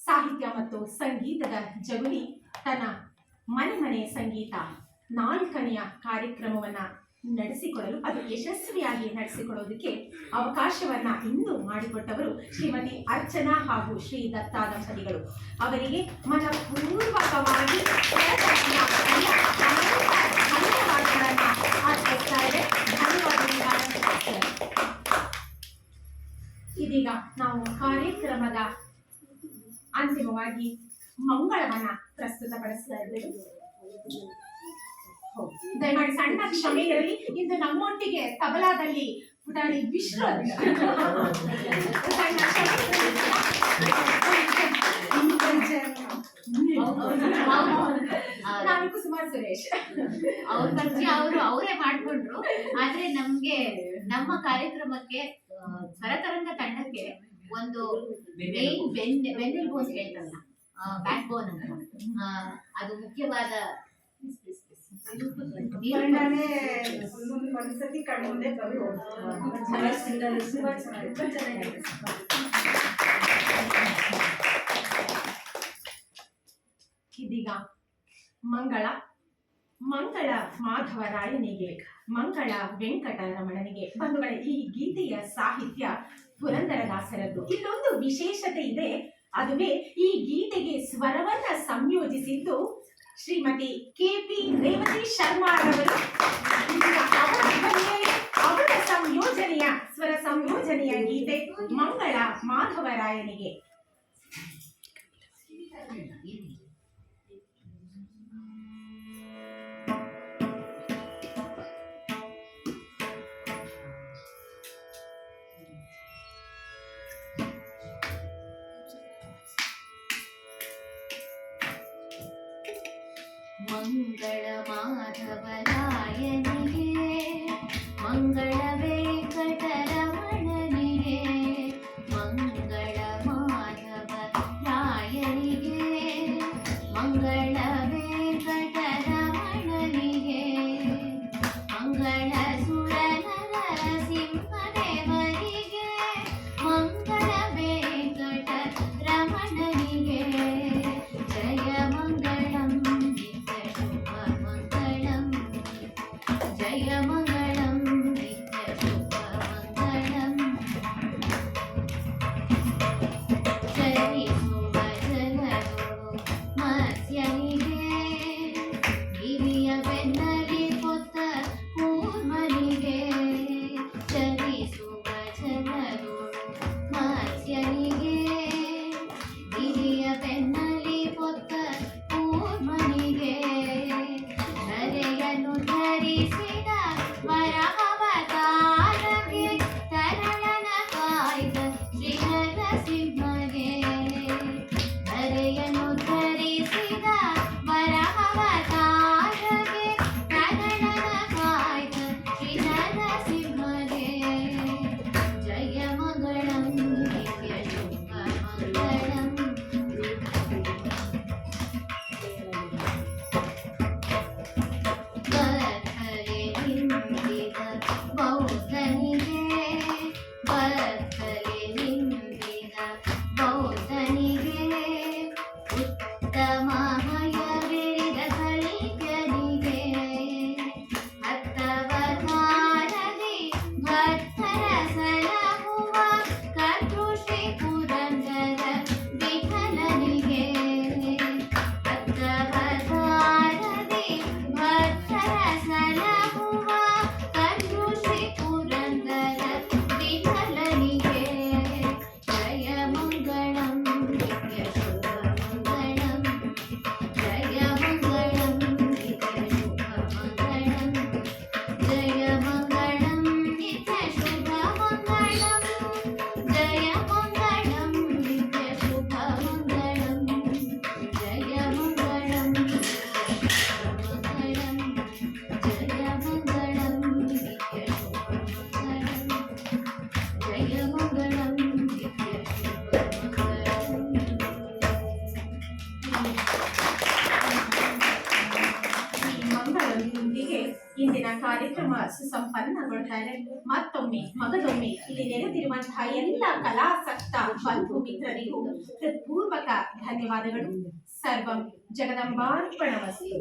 ಸಾಹಿತ್ಯ ಮತ್ತು ಸಂಗೀತದ ಜಗುಲಿ ತನ್ನ ಮನೆ ಸಂಗೀತ 4ನೆಯ ಕಾರ್ಯಕ್ರಮವನ್ನ ನಡೆಸಿಕೊಡಲು, ಅದು ಯಶಸ್ವಿಯಾಗಿ ನಡೆಸಿಕೊಡೋದಕ್ಕೆ ಅವಕಾಶವನ್ನ ಇಂದು ಮಾಡಿಕೊಟ್ಟವರು ಶ್ರೀಮತಿ ಅರ್ಚನಾ ಹಾಗೂ ಶ್ರೀ ದತ್ತಾ ದಂಪತಿಗಳು. ಅವರಿಗೆ ಮನಪೂರ್ವಕವಾಗಿ ಧನ್ಯವಾದಗಳನ್ನ ಅರ್ಪಿಸ್ತಾ ಇದೆ. ಇದೀಗ ನಾವು ಕಾರ್ಯಕ್ರಮದ ಅಂತಿಮವಾಗಿ ಮಂಗಳವನ್ನ ಪ್ರಸ್ತುತಪಡಿಸ್ತಾ ಇದ್ದೇವೆ. ದಯಮಾಡಿ ಸಣ್ಣ ಕ್ಷಮೆ ಇರಲಿ. ಇಂದು ನಮ್ಮೊಟ್ಟಿಗೆ ತಬಲಾದಲ್ಲಿ ಪುಟಾಣಿ ವಿಶ್ವ ನಾನು ಕುಸುಮಾರ್ ಸುರೇಶ್. ಅವ್ರ ಪರಿಚಯ ಅವರೇ ಮಾಡ್ಕೊಂಡ್ರು. ಆದ್ರೆ ನಮ್ಗೆ ನಮ್ಮ ಕಾರ್ಯಕ್ರಮಕ್ಕೆ ಸ್ವರತರಂಗ ತಂಡಕ್ಕೆ ಒಂದು ಮೇನ್ ಬೆನ್ನೆಲುಬು ಅಂತ ಹೇಳ್ತಾರಲ್ಲ, ಬ್ಯಾಕ್ ಬೋನ್ ಅಂತ, ಅದು ಮುಖ್ಯವಾದ ಇದೀಗ ಮಂಗಳ ಮಾಧವರಾಯನಿಗೆ, ಮಂಗಳ ವೆಂಕಟರಮಣನಿಗೆ. ಬಂಧುಗಳೇ, ಈ ಗೀತೆಯ ಸಾಹಿತ್ಯ ಪುರಂದರದಾಸರದ್ದು. ಇಲ್ಲೊಂದು ವಿಶೇಷತೆ ಇದೆ, ಅದುವೇ ಈ ಗೀತೆಗೆ ಸ್ವರವನ್ನ ಸಂಯೋಜಿಸಿದ್ದು ಶ್ರೀಮತಿ KP ರೇವತಿ ಶರ್ಮಾರವರು. ಅವರ ಸಂಯೋಜನೆಯ ಸ್ವರ ಸಂಯೋಜನೆಯ ಗೀತೆ ಮಂಗಳ ಮಾಧವರಾಯನಿಗೆ. ಮಂಗಳ ಮಾಧವರಾಯನಿಗೆ, ಮಂಗಳ ವೆಂಕಟರಮಣನಿಗೆ, ಮಂಗಳ ಮಾಧವರಾಯನಿಗೆ, ಮಂಗಳ ವೆಂಕಟರಮಣನಿಗೆ, ಮಂಗಳ ಸುರನರಸಿಂಹದೇವರಿಗೆ, ಮಂಗಳ ವೆಂಕಟರಮಣನಿಗೆ. ಜಯ ಮಂಗಳಂ ಜಯ ಮಂಗಳಂ ನಿತ್ಯ ಶುಭ ಮಂಗಳಂ. ಚರಿಸುವ ಜಲದೊಳು ಮತ್ಸ್ಯನಿಗೆ, ಗಿರಿಯ ಬೆನ್ನಲಿ ಪೊತ್ತ ಕೂರ್ಮನಿಗೆ. ಚರಿಸುವ ಜಲದೊಳು ಮತ್ಸ್ಯನಿಗೆ, ಗಿರಿಯ ಬೆನ್ನಲಿ ಪೊತ್ತ ಕೂರ್ಮನಿಗೆ. ಧರೆಯನ್ನು ಧರಿಸಿದ ವರಹವತಾರಗೆ, ತರಳನ ಕಾಯ್ದ ಶ್ರೀ ನರಸಿಂಹಗೆ. ಧರೆಯನ್ನು ಧರಿಸಿದ ವರಹವತಾರಗೆ, ತರಳನ ಕಾಯ್ದ ಶ್ರೀ ನರಸಿಂಹಗೆ. ಜಯ ಮಂಗಳಂ ನಿತ್ಯ ಶುಭ ಮಂಗಳಂ. ಕತ್ತಲೆ ಇಂದಿನ ಕಾರ್ಯಕ್ರಮ ಸುಸಂಪನ್ನಗೊಳ್ತಾ ಇದೆ. ಮತ್ತೊಮ್ಮೆ ಮಗದೊಮ್ಮೆ ಇಲ್ಲಿ ನೆರೆದಿರುವಂತಹ ಎಲ್ಲ ಕಲಾಸಕ್ತ ಬಂಧು ಮಿತ್ರರಿಗೂ ಹೃತ್ಪೂರ್ವಕ ಧನ್ಯವಾದಗಳು. ಸರ್ವಂ ಜಗದಂಬಾರ್ಪಣಮಸ್ತು.